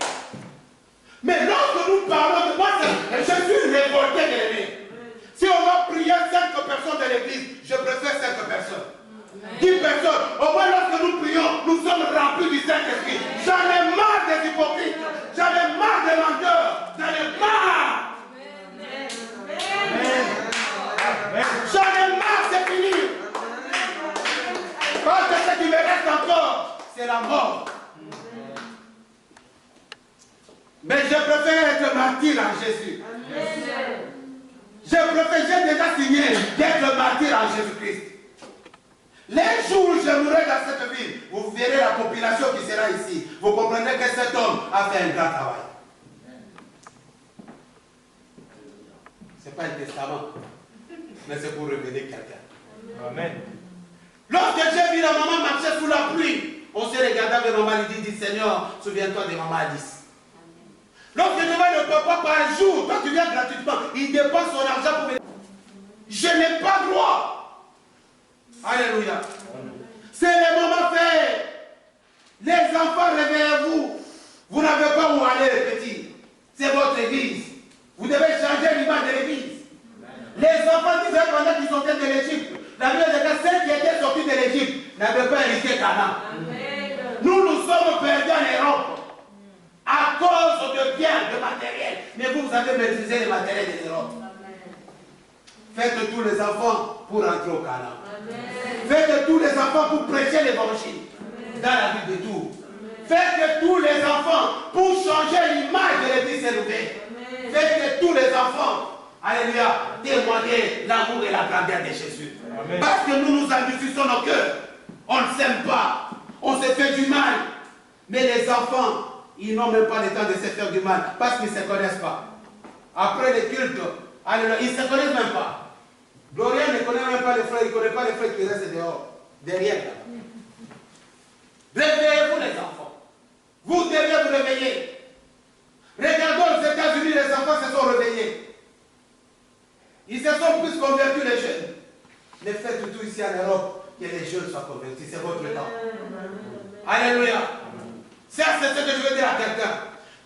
Mais lorsque nous parlons de moi, je suis révolté, bien-aimé. Si on va prier 5 personnes dans l'église, je préfère 5 personnes. Mais je préfère être martyr en Jésus. Je préfère, j'ai déjà signé d'être martyr en Jésus-Christ. Les jours où je mourrai dans cette ville, vous verrez la population qui sera ici. Vous comprendrez que cet homme a fait un grand travail. Ce n'est pas un testament, mais c'est pour révéler quelqu'un. Amen. Lorsque j'ai vu la maman marcher sous la pluie, on s'est regardé avec maman et dit Seigneur, souviens-toi de maman Alice. Lorsque je vois le papa par jour, quand tu viens gratuitement, il dépense son argent pour venir. Je n'ai pas droit. Alléluia. C'est le moment fait. Les enfants, réveillez-vous. Vous n'avez pas où aller, les petits. C'est votre église. Vous devez changer l'image de l'église. Les enfants d'Israël, pendant qu'ils sortaient de l'Égypte, la Bible dit que ceux qui étaient sortis de l'Égypte n'avaient pas hérité Canaan. Nous sommes perdus en Europe à cause de biens, de matériel. Mais vous avez maîtrisé les matériels de l'Europe. Faites tous les enfants pour entrer au Canaan. Faites tous les enfants pour prêcher l'évangile dans la ville de Tours. Faites tous les enfants pour changer l'image de l'église élevée. Faites tous les enfants, alléluia, témoigner l'amour et la grandeur de Jésus. Amen. Parce que nous nous endurcissons nos cœurs. On ne s'aime pas. On se fait du mal. Mais les enfants, ils n'ont même pas le temps de se faire du mal parce qu'ils ne se connaissent pas. Après les cultes, alléluia, ils ne se connaissent même pas. Gloria ne connaît même pas les frères, il ne connaît pas les frères qui restent dehors, derrière là. Réveillez-vous les enfants. Vous devez vous réveiller. Regardons aux États-Unis, les enfants se sont réveillés. Ils se sont plus convertis les jeunes. Mais faites tout ici en Europe que les jeunes soient convertis. C'est votre temps. Alléluia. Ça, c'est ce que je veux dire à quelqu'un.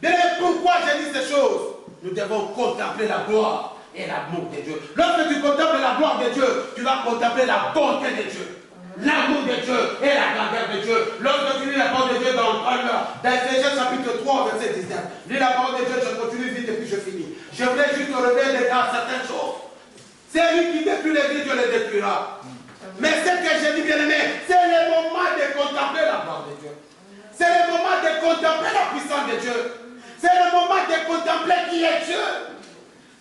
Mais pourquoi j'ai dit ces choses? Nous devons contempler la gloire et l'amour de Dieu. Lorsque tu contemples la gloire de Dieu, tu vas contempler la bonté de Dieu, l'amour de Dieu et la grandeur de Dieu. Lorsque tu lis la parole de Dieu dans Éphésiens chapitre 3, verset 19, lis la parole de Dieu, je continue vite et puis je finis. Je voulais juste révéler dans certaines choses. C'est lui qui détruit l'église, Dieu les détruira. Mais ce que j'ai dit, bien aimé, c'est le moment de contempler la gloire de Dieu. C'est le moment de contempler la puissance de Dieu. C'est le moment de contempler qui est Dieu.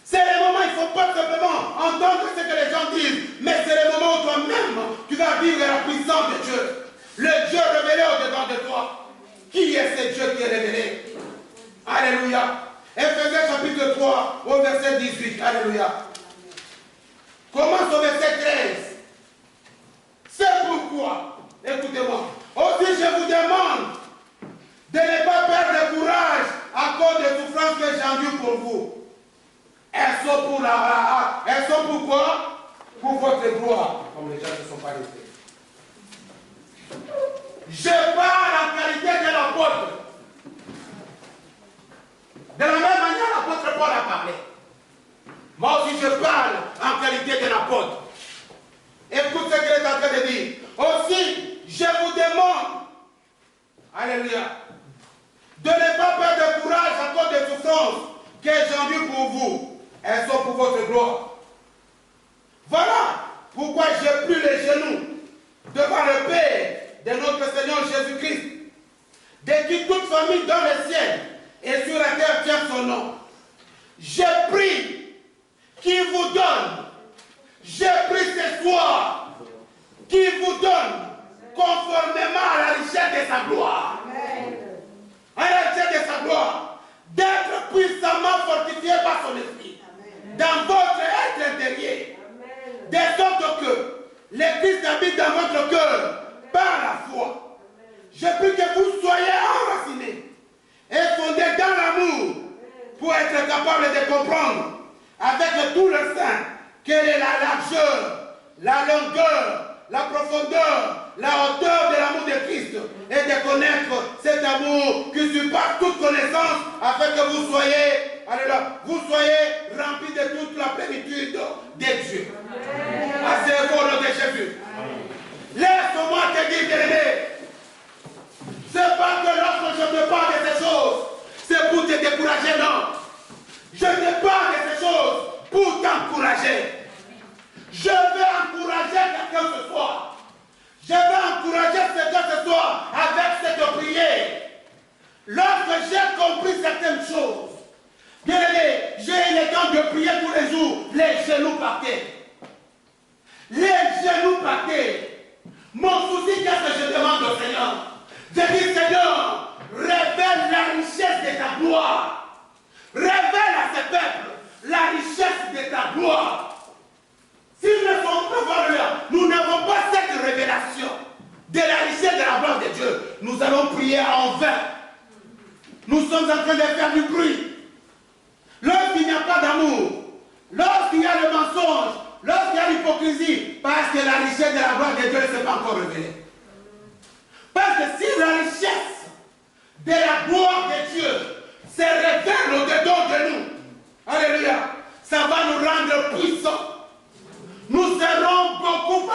C'est le moment, il ne faut pas simplement entendre ce que les gens disent, mais c'est le moment où toi-même, tu vas vivre la puissance de Dieu. Le Dieu révélé au-dedans de toi. Qui est ce Dieu qui est révélé? Alléluia. Éphésiens chapitre 3, au verset 18. Alléluia. Commence au verset 13. C'est pourquoi, écoutez-moi, aussi je vous demande de ne pas perdre courage à cause des souffrances que j'endure pour vous. Elles sont pour quoi? Pour votre gloire. Comme les gens ne sont pas restés. Je parle en qualité de l'apôtre. De la même manière, l'apôtre Paul a parlé. Moi aussi, je parle en qualité de l'apôtre. Écoute ce qu'il est en train de dire. Aussi, je vous demande, alléluia, de ne pas perdre courage à cause des souffrances que j'endure pour vous. Elles sont pour votre gloire. Voilà pourquoi j'ai pris les genoux devant le Père de notre Seigneur Jésus-Christ, de qui toute famille dans le ciel et sur la terre tient son nom. J'ai pris qui vous donne. J'ai pris ce soir qui vous donne conformément à la richesse de sa gloire. À la richesse de sa gloire. D'être puissamment fortifié par son esprit. Dans votre être intérieur. De sorte que l'Église habite dans votre cœur par la foi. Je prie que vous soyez enracinés et fondés dans l'amour pour être capable de comprendre avec tout le sein quelle est la largeur, la longueur, la profondeur, la hauteur de l'amour de Christ et de connaître cet amour qui surpasse toute connaissance afin que vous soyez, alléluia, vous soyez remplis de toute la plénitude de Dieu. Asseyez-vous au nom de Jésus. Laisse-moi te dire, bien-aimé, c'est pas que lorsque je te parle de ces choses, c'est pour te décourager, non. Je te parle de ces choses pour t'encourager. Je vais encourager quelqu'un ce soir. Je vais encourager quelqu'un ce soir avec cette prière. Lorsque j'ai compris certaines choses, les genoux par terre. Les genoux par terre. Mon souci, qu'est-ce que je demande au Seigneur? Je dis, Seigneur, révèle la richesse de ta gloire. Révèle à ce peuple la richesse de ta gloire. S'ils ne sont pas voleurs, nous n'avons pas cette révélation de la richesse de la gloire de Dieu. Nous allons prier en vain. Nous sommes en train de faire du bruit. Lorsqu'il n'y a pas d'amour, lorsqu'il y a le mensonge, lorsqu'il y a l'hypocrisie, parce que la richesse de la gloire de Dieu ne s'est pas encore révélée. Parce que si la richesse de la gloire de Dieu se révèle au-dedans de nous, alléluia, ça va nous rendre puissants. Nous serons beaucoup,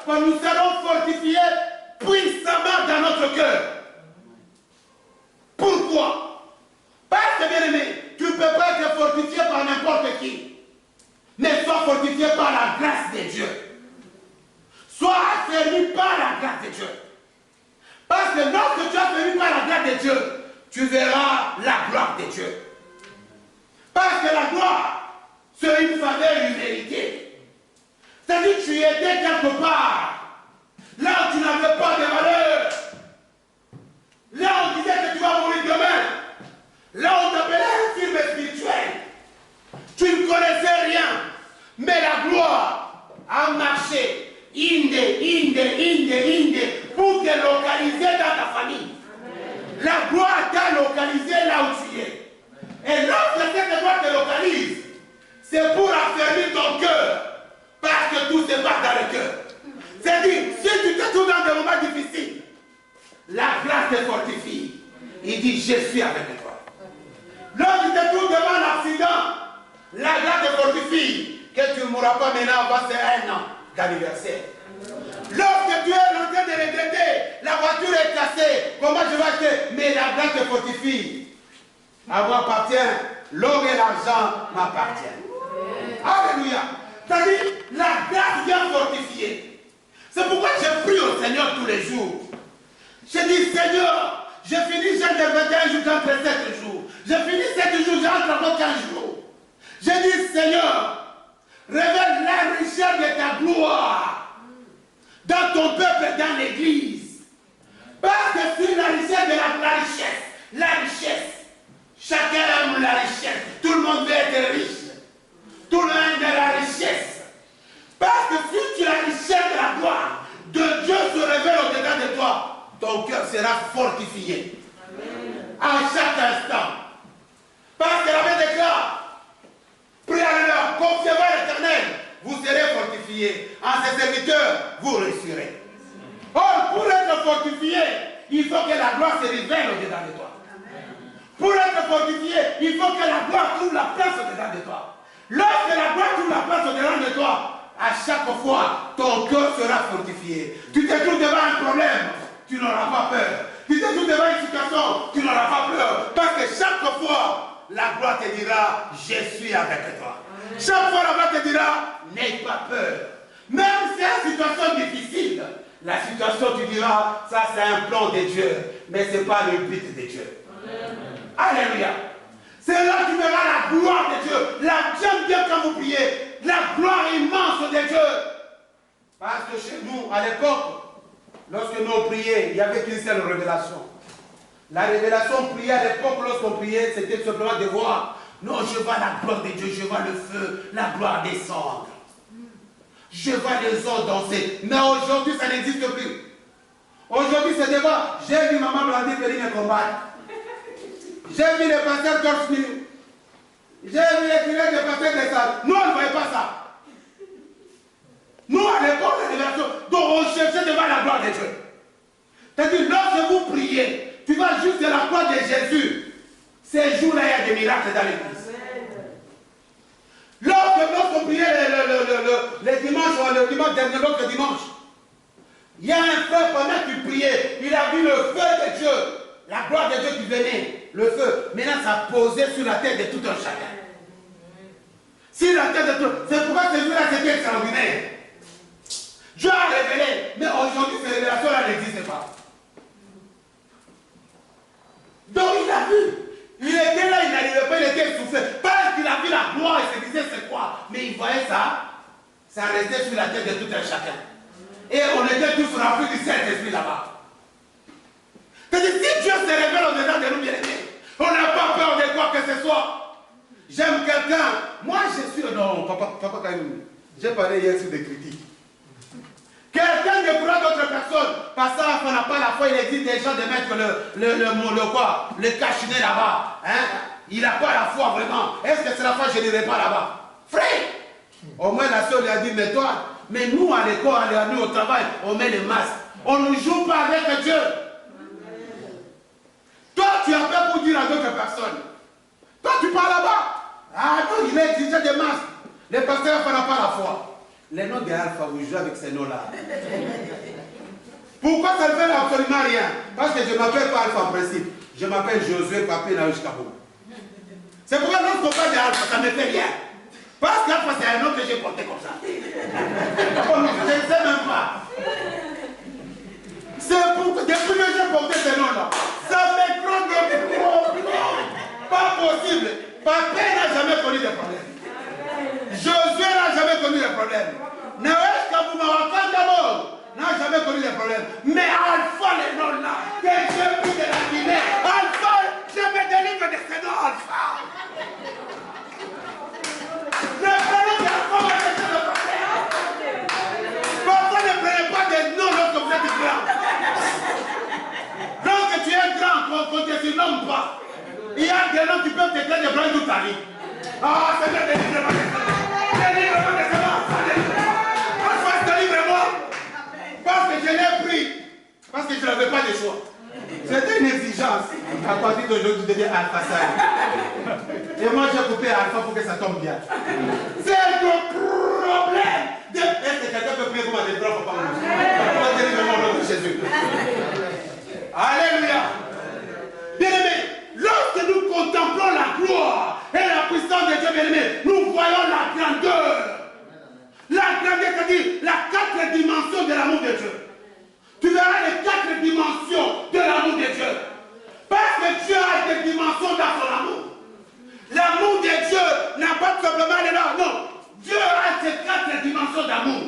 nous serons fortifiés puissamment dans notre cœur. Pourquoi? Parce que, bien aimé, tu ne peux pas être fortifié par n'importe qui, mais sois fortifié par la grâce de Dieu. Sois affermi par la grâce de Dieu. Parce que lorsque tu es affermi par la grâce de Dieu, tu verras la gloire de Dieu. Parce que la gloire, c'est une faveur méritée. C'est-à-dire que tu étais quelque part, là où tu n'avais pas de valeur, là où on disait que tu vas mourir demain, là où on t'appelait un film spirituel, tu ne connaissais rien, mais la gloire a marché, pour te localiser dans ta famille. Amen. La gloire t'a localisé là où tu es. Et lorsque cette gloire te localise, c'est pour affermir ton cœur. Parce que tout se passe dans le cœur. C'est-à-dire, si tu te trouves dans des moments difficiles, la grâce te fortifie. Il dit, je suis avec toi. Lorsque tu te trouves devant l'accident, la grâce te fortifie. Que tu ne mourras pas maintenant avant ces 1 an d'anniversaire. Lorsque tu es en train de regretter, la voiture est cassée, comment je vais acheter? Mais la grâce te fortifie. À moi appartient, l'or et l'argent m'appartiennent. Alléluia. C'est-à-dire, la grâce vient fortifier. C'est pourquoi je prie au Seigneur tous les jours. Je dis, Seigneur, je finis Jean de 21 jours, j'entre 7 jours. Je finis 7 jours, j'entre encore 15 jours. Je dis, Seigneur, révèle la richesse de ta gloire dans ton peuple et dans l'église. Parce que sur la richesse de la richesse, chacun aime la richesse. Tout le monde veut être riche. Tout le monde de la richesse. Parce que si tu as la richesse de la gloire de Dieu se révèle au-dedans de toi, ton cœur sera fortifié. Amen. À chaque instant. Parce que la Bible déclare, priez à l'heure, confiez-vous à l'Éternel, vous serez fortifiés. En ses serviteurs, vous réussirez. Or, pour être fortifié, il faut que la gloire se révèle au-dedans de toi. Amen. Pour être fortifié, il faut que la gloire trouve la place au-dedans de toi. Lorsque la gloire trouve la place au-dedans de toi, à chaque fois, ton cœur sera fortifié. Tu te trouves devant un problème, tu n'auras pas peur. Tu te trouves devant une situation, tu n'auras pas peur. Parce que chaque fois, la gloire te dira, je suis avec toi. Chaque fois, la gloire te dira, n'aie pas peur. Même si c'est une situation difficile, la situation, tu diras, ça c'est un plan de Dieu, mais ce n'est pas le but de Dieu. Alléluia. C'est là que tu verras la gloire de Dieu. J'aime bien quand vous priez, la gloire immense de Dieu. Parce que chez nous, à l'époque, lorsque nous prions, il n'y avait qu'une seule révélation. La révélation priée à l'époque, lorsqu'on priait, c'était simplement de voir. Non, je vois la gloire de Dieu, je vois le feu, la gloire descendre. Je vois les eaux danser. Mais aujourd'hui, ça n'existe plus. Aujourd'hui, c'est devant. J'ai vu maman Blandine venir me combattre. J'ai vu les pasteurs torse nu. J'ai vu les filets des pasteurs des salles. Nous, on ne voyait pas ça. Nous, à l'époque de révélation, donc on cherchait devant la gloire de Dieu. C'est-à-dire, lorsque vous priez, tu vas juste de la gloire de Jésus. Ces jours-là, il y a des miracles dans l'église. Lorsqu'on priait le dimanche dernier, l'autre dimanche, il y a un frère pendant qu'il priait, il a vu le feu de Dieu, la gloire de Dieu qui venait, le feu. Maintenant, ça posait sur la tête de tout un chacun. Sur la tête de tout. C'est pourquoi ce jour-là, c'était extraordinaire. Dieu a révélé, mais aujourd'hui, ces révélations-là n'existent pas. Donc, il a vu. Il était là, il n'arrivait pas, il était essoufflé. Parce qu'il a vu la gloire, il se disait c'est quoi? Mais il resté sur la tête de tout un chacun. Et on était tous remplis du Saint-Esprit là-bas. C'est-à-dire, si Dieu se révèle au-dedans de nous, bien-aimés, on n'a pas peur de quoi que ce soit. J'aime quelqu'un. Moi, je suis... Non, papa quand même. J'ai parlé hier sur des critiques. Quelqu'un décourage d'autres personnes. Parce qu'on n'a pas la foi, il existe des gens de mettre le cachinet là-bas. Hein? Il n'a pas la foi vraiment. Est-ce que c'est la foi, je n'irai pas là-bas? Frère! Au moins la soeur lui a dit, mais toi, mais nous à l'école, nous au travail, on met les masques. On ne joue pas avec Dieu. Toi, tu as peur pour dire à d'autres personnes. Toi, tu pars là-bas. Ah non, il est exigé des masques. Les pasteurs n'ont pas la foi. Les noms de Alpha, vous jouez avec ces noms-là. Pourquoi ça ne fait absolument rien? Parce que je ne m'appelle pas Alpha en principe. Je m'appelle Josué Papé Naouch Kabou. C'est pourquoi lorsqu'on parle d'Alpha, ça ne me fait rien. Parce qu'Alpha, c'est un nom que j'ai porté comme ça. Je ne sais même pas. C'est pourquoi, depuis que j'ai porté ce nom-là, ça me crée des problèmes. Pas possible. Papé n'a jamais connu de problème. Josué n'a jamais connu de problème. Naouch Kabou d'abord n'a jamais connu de problème. Mais Alpha, les noms là, que j'ai pris de la Guinée, Alpha, je me délivre de ce nom, Alpha. Ne prenez pas de problème. Pourquoi ne prenez pas des noms lorsque vous êtes grand? Lorsque tu es grand, qu'on ne te surnomme pas, il y a des noms qui peuvent te créer des problèmes toute ta vie. Ah, c'est bien, délivre-moi de ça. Délivre-moi de ça. Alpha, délivre-moi. Parce que je l'ai pris. Parce que je n'avais pas de choix. C'était une exigence. À partir d'aujourd'hui, je deviens Alpha Sai. Et moi, j'ai coupé Alpha pour que ça tombe bien. C'est le problème. Est-ce que quelqu'un peut prier pour ma délivrance, papa? Pour délivrer mon nom de Jésus. Alléluia. Bien-aimés, lorsque nous contemplons la gloire et la puissance de Dieu, bien-aimés, nous voyons la grandeur. La grandeur, c'est-à-dire la 4 dimensions de l'amour de Dieu. Tu verras les 4 dimensions de l'amour de Dieu. Parce que Dieu a des dimensions dans son amour. L'amour de Dieu n'a pas simplement les noms. Non. Dieu a ces 4 dimensions d'amour.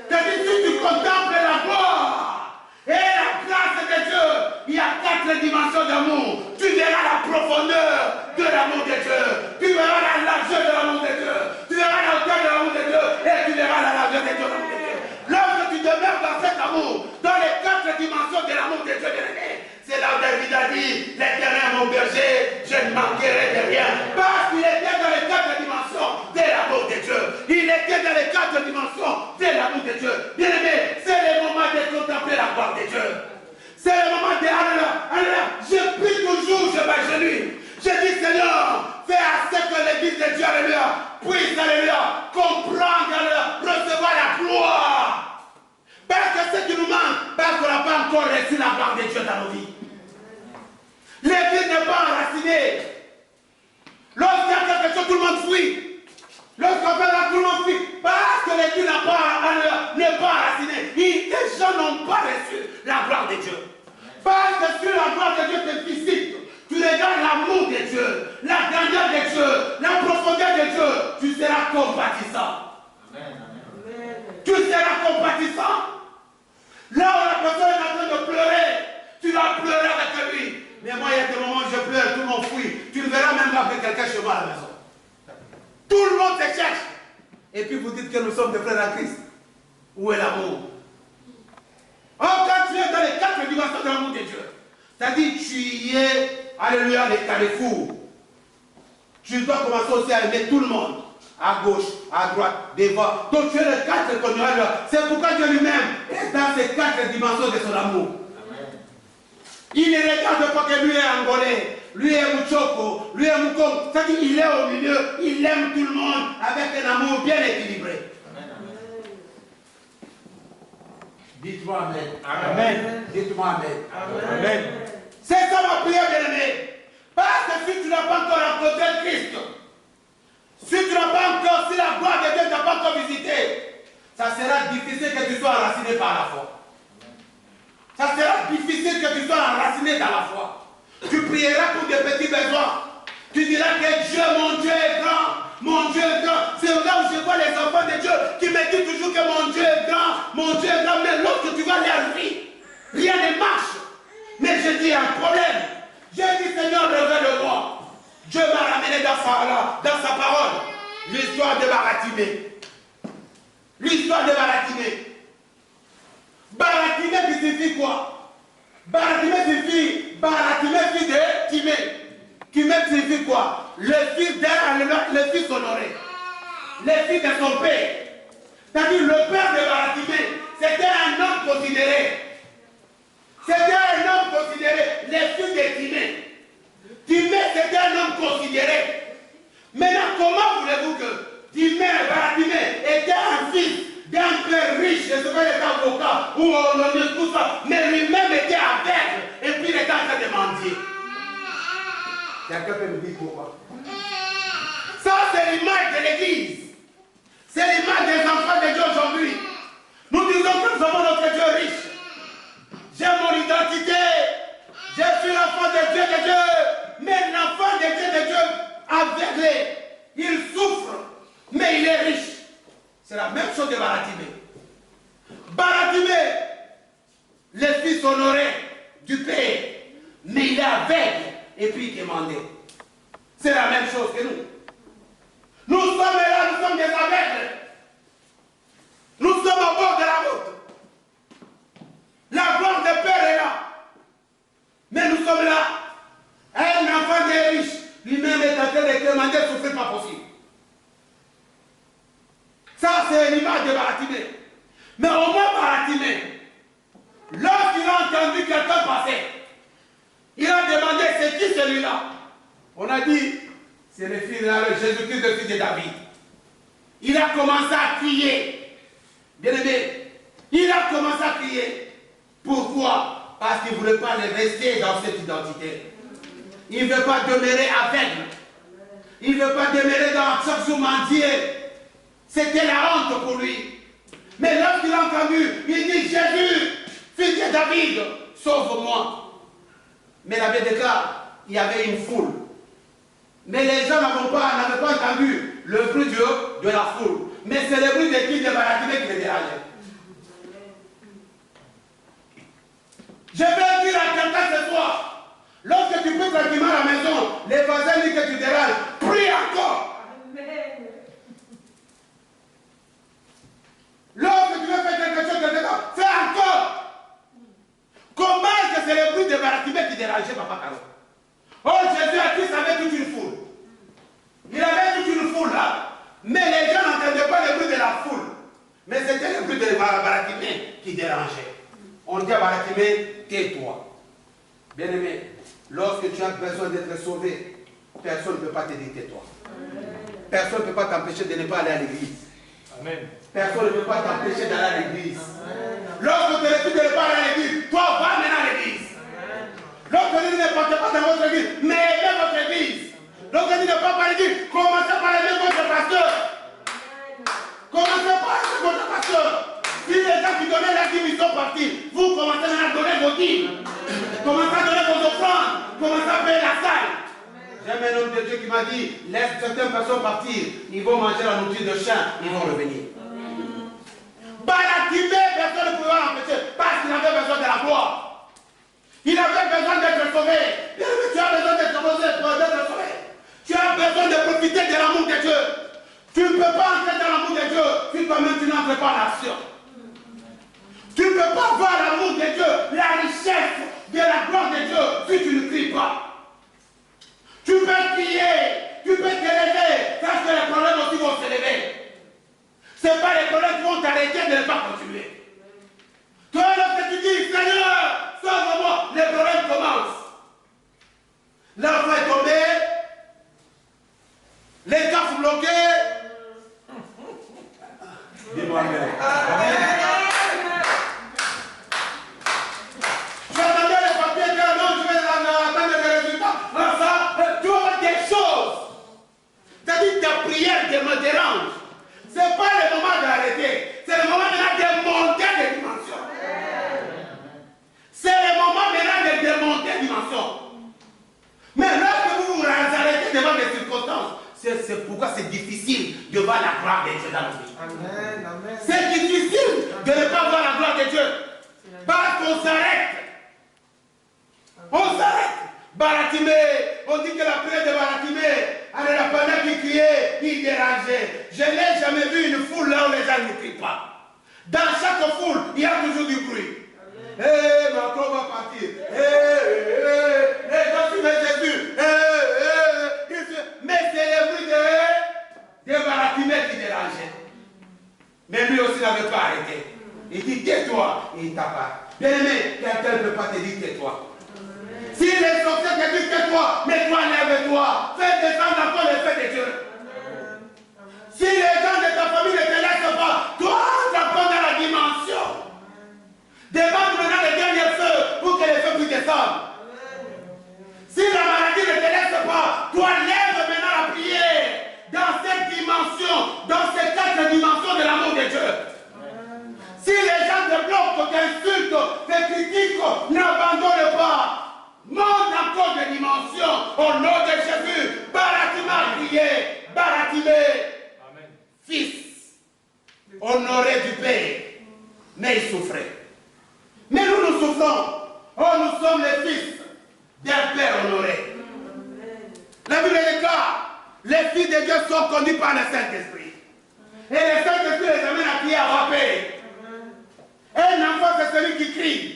C'est-à-dire si tu contemples la gloire et la grâce de Dieu, il y a 4 dimensions d'amour. Tu verras la profondeur de l'amour de Dieu. Tu verras la largeur de l'amour de Dieu. Tu verras la hauteur de l'amour de Dieu. Et tu verras la largeur de Dieu. Lorsque tu demeures dans cet amour, dans les 4 dimensions de l'amour de Dieu, c'est là où David a dit, l'Éternel mon berger, je ne manquerai de rien. Parce qu'il était dans les 4 dimensions de l'amour de Dieu. Il était dans les 4 dimensions de l'amour de Dieu. Bien aimé, c'est le moment de contempler la gloire de Dieu. C'est le moment de Alléluia. Je prie toujours, je m'agenouille. Je dis Seigneur, fais à ce que l'église de Dieu, Alléluia, puisse, Alléluia, comprendre, Alléluia, recevoir la gloire. Parce que ce qui nous manque, parce qu'on n'a pas encore reçu la gloire de Dieu dans nos vies. L'église n'est pas enracinée. Lorsqu'il y a quelque chose, tout le monde fuit. Lorsqu'on fait là, tout le monde fuit. Parce que l'église n'est pas enracinée. Les gens n'ont pas reçu la gloire de Dieu. Parce que sur la gloire de Dieu te visite. Tu regardes l'amour de Dieu, la grandeur de Dieu, la profondeur de Dieu. Tu seras compatissant. Amen. Tu seras compatissant. Là où la personne est en train de pleurer, tu vas pleurer avec lui. Mais moi, il y a des moments où je pleure, tout le monde fuit. Tu ne verras même pas que quelqu'un chez moi à la maison. Tout le monde te cherche. Et puis vous dites que nous sommes des frères en Christ. Où est l'amour? Oh, quand tu es dans les 4 dimensions de l'amour de Dieu, c'est-à-dire tu y es, alléluia, les carrefours. Tu dois commencer aussi à aimer tout le monde. À gauche, à droite, devant. Donc tu es les 4 connuels. C'est pourquoi Dieu lui-même est dans ces 4 dimensions de son amour. Il ne regarde pas que lui est angolais, lui est Mouchoko, lui est Moukom. C'est-à-dire qu'il est au milieu, il aime tout le monde avec un amour bien équilibré. Dites-moi Amen. Amen. Dites-moi Amen. Amen. C'est ça ma prière, bien-aimé. Parce que si tu n'as pas encore rencontré Christ, si tu n'as pas encore, si la gloire de Dieu ne t'a pas encore visité, ça sera difficile que tu sois enraciné par la foi. Ça sera difficile que tu sois enraciné dans la foi. Tu prieras pour des petits besoins. Tu diras que Dieu, mon Dieu est grand. Mon Dieu est grand. C'est là où je vois les enfants enfants de Dieu qui me disent toujours que mon Dieu est grand, mais lorsque tu vois leur vie, rien ne marche. Mais je dis, il y a un problème. J'ai dit, Seigneur, révèle-moi. Dieu m'a ramené dans sa parole l'histoire de Baratimée. L'histoire de Baratimée. Baratimée qui signifie quoi? Baratimée signifie fils de Timée. Timée signifie quoi? Le fils honoré. Le fils de son père. C'est-à-dire le père de Baratimée, c'était un homme considéré. C'était un homme considéré, le fils de Timée. Timée, c'était un homme considéré. Maintenant, comment voulez-vous que Baratimée était un fils d'un père riche, je ne sais pas, il était avocat, ou on tout ça, mais lui-même était aveugle, et puis il était en train de mendier. Quelqu'un peut me dire pourquoi? Ça, c'est l'image de l'Église. C'est l'image des enfants de Dieu aujourd'hui. Nous disons que nous avons notre Dieu riche. J'ai mon identité. Je suis l'enfant de Dieu, mais l'enfant de Dieu aveuglé, il souffre, mais il est riche. C'est la même chose de Baratimée. Baratimée, le fils honoré du Père, mais il est aveugle et puis il est demandé. C'est la même chose que nous. Nous sommes là, nous sommes des aveugles. Nous sommes au bord de la route. La gloire de Père est là. Mais nous sommes là. Un enfant qui est riche, lui-même est en train de demander ce n'est pas possible. Ça, c'est l'image de Baratimée. Mais au moins Baratimée, lorsqu'il a entendu quelqu'un passer, il a demandé c'est qui celui-là? On a dit c'est le fils de Jésus-Christ, le fils de David. Il a commencé à crier. Bien aimé, il a commencé à crier. Pourquoi? Parce qu'il ne voulait pas rester dans cette identité. Il ne veut pas demeurer aveugle. Il ne veut pas demeurer dans chaque jour mendier. C'était la honte pour lui. Mais lorsqu'il a entendu, il dit Jésus, fils de David, sauve-moi. Mais la cas, il y avait une foule. Mais les gens n'avaient pas entendu le bruit de la foule. Mais c'est le bruit des fils de Baratimée qui les dérangeait. Je vais dire à quelqu'un ce soir, lorsque tu peux tranquillement à la maison, les voisins disent que tu déranges, prie encore. Amen. Lorsque tu veux faire quelque chose, fais encore. Comment est-ce que c'est le bruit de Baratimée qui dérangeait Papa Caro? Oh, Jésus a Christ avait toute une foule. Il avait toute une foule là. Mais les gens n'entendaient pas le bruit de la foule. Mais c'était le bruit de Baratimée qui dérangeait. On dit à Baratimée, tais-toi. Bien-aimé, lorsque tu as besoin d'être sauvé, personne ne peut pas te dire tais-toi. Personne ne peut pas t'empêcher de ne pas aller à l'église. Amen. Personne ne peut pas t'empêcher d'aller à l'église. Lorsque tu refuses de ne pas aller à l'église, toi va maintenant à l'église. Lorsque tu ne portez pas dans votre église, mais aimez votre église. Lorsque tu ne pas à l'église, commencez par aimer votre pasteur. Commencez par aimer votre pasteur. Si les gens qui donnaient la dîme, ils sont partis, vous commencez à donner vos dîmes. Commencez à donner vos offrandes. Commencez à payer la salle. J'aime un homme de Dieu qui m'a dit, laisse certaines personnes partir, ils vont manger la nourriture de chien, ils vont revenir. Baratimée, personne ne pouvait l'empêcher, parce qu'il avait besoin de la gloire. Il avait besoin d'être sauvé. Tu as besoin d'être sauvé. Tu as besoin de profiter de l'amour de Dieu. Tu ne peux pas entrer dans l'amour de Dieu si toi-même tu n'entres pas en action. Tu ne peux pas voir l'amour de Dieu, la richesse de la gloire de Dieu si tu ne cries pas. Tu peux crier, tu peux te lever, parce que les problèmes aussi vont se lever. Ce n'est pas les problèmes qui vont t'arrêter de ne pas continuer. Toi, lorsque tu dis, Seigneur, sauve-moi, les problèmes commencent. L'enfant est tombé, les gars sont bloqués. Dis-moi Amen. J'attendais les papiers, non, je vais attendre de C'est pourquoi c'est difficile de voir la gloire de Dieu dans nos vies. Amen, amen. C'est difficile de ne pas voir la gloire de Dieu. Parce qu'on s'arrête. On s'arrête. Baratimé, on dit que la prière de Baratimé, alors pendant qu'il criait, il dérangeait. Je n'ai jamais vu une foule là où les gens ne crient pas. Dans chaque foule, il y a toujours du bruit. Hé, Macron va partir. Hé, quand tu mets Jésus. Mais c'est le bruit de Baratimé qui dérangeait. Mais lui aussi n'avait pas arrêté. Il dit tais-toi, et il t'a pas. Bien aimé, quelqu'un ne peut pas te dire tais-toi. Si les sorciers te disent tais-toi, mais toi lève-toi. Fais descendre encore les faits de Dieu. Si les gens de ta famille ne te laissent pas, toi, tu vas prendre la dimension. Demande maintenant les derniers feux pour que les feux puissent descendre. Si la maladie ne te laisse pas, toi lève maintenant la prière dans cette dimension, dans ces 4 dimensions de l'amour de Dieu. Si les gens te bloquent, t'insultent, te critiquent, n'abandonne pas. Monte encore de dimensions au nom de Jésus. Baratimé a prié. Baratimé, fils, honoré du Père, mais il souffrait. Mais nous souffrons. Oh, nous sommes les fils d'un Père honoré. La Bible déclare, les fils de Dieu sont conduits par le Saint-Esprit. Et le Saint-Esprit les amène à crier à roi Père. Un enfant, c'est celui qui crie.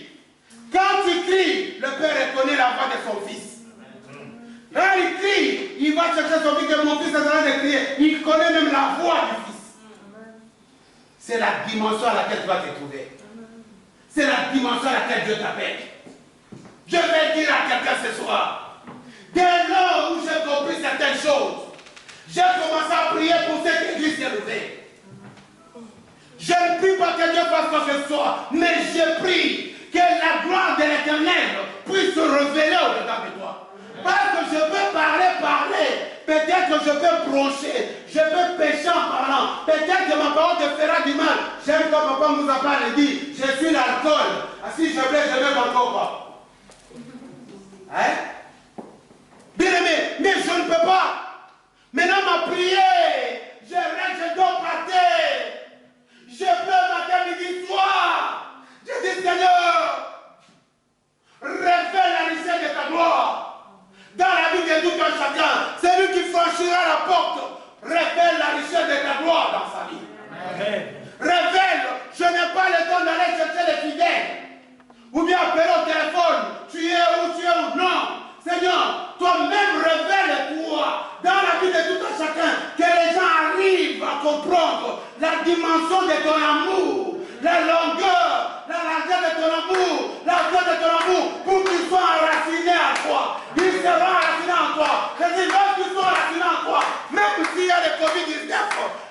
Quand tu cries, le Père reconnaît la voix de son fils. Quand il crie, il va chercher son fils, que mon fils est en train de crier. Il connaît même la voix du fils. C'est la dimension à laquelle tu vas te trouver. C'est la dimension à laquelle Dieu t'appelle. Je vais dire à quelqu'un ce soir, dès lors où j'ai compris certaines choses, j'ai commencé à prier pour cette église élevée. Je ne prie pas que Dieu fasse quoi que ce soit, mais je prie que la gloire de l'Éternel puisse se révéler au-dedans de toi. Parce que je peux parler, peut-être que je peux broncher, je peux pécher en parlant, peut-être que ma parole te fera du mal. J'aime quand papa nous a parlé et dit, je suis l'alcool. Si je vais encore pas. Hein? Bien aimé, mais je ne peux pas. Maintenant ma prière, je reste, je dois partir. Je peux matin, midi, soir. Je dis Seigneur, révèle la richesse de ta gloire. Dans la vie de tout un chacun, c'est lui qui franchira la porte. Révèle la richesse de ta gloire dans sa vie. Amen. Révèle, je n'ai pas le temps d'aller chercher les fidèles. Ou bien appeler au téléphone, tu es où, non. Seigneur, toi-même révèle-toi dans la vie de tout un chacun, que les gens arrivent à comprendre la dimension de ton amour, la longueur, la largeur de ton amour, la hauteur de ton amour, pour qu'ils soient enracinés en toi. Ils seront enracinés en toi. C'est-à-dire, lorsqu'ils sont enracinés en toi, même s'il y a le Covid-19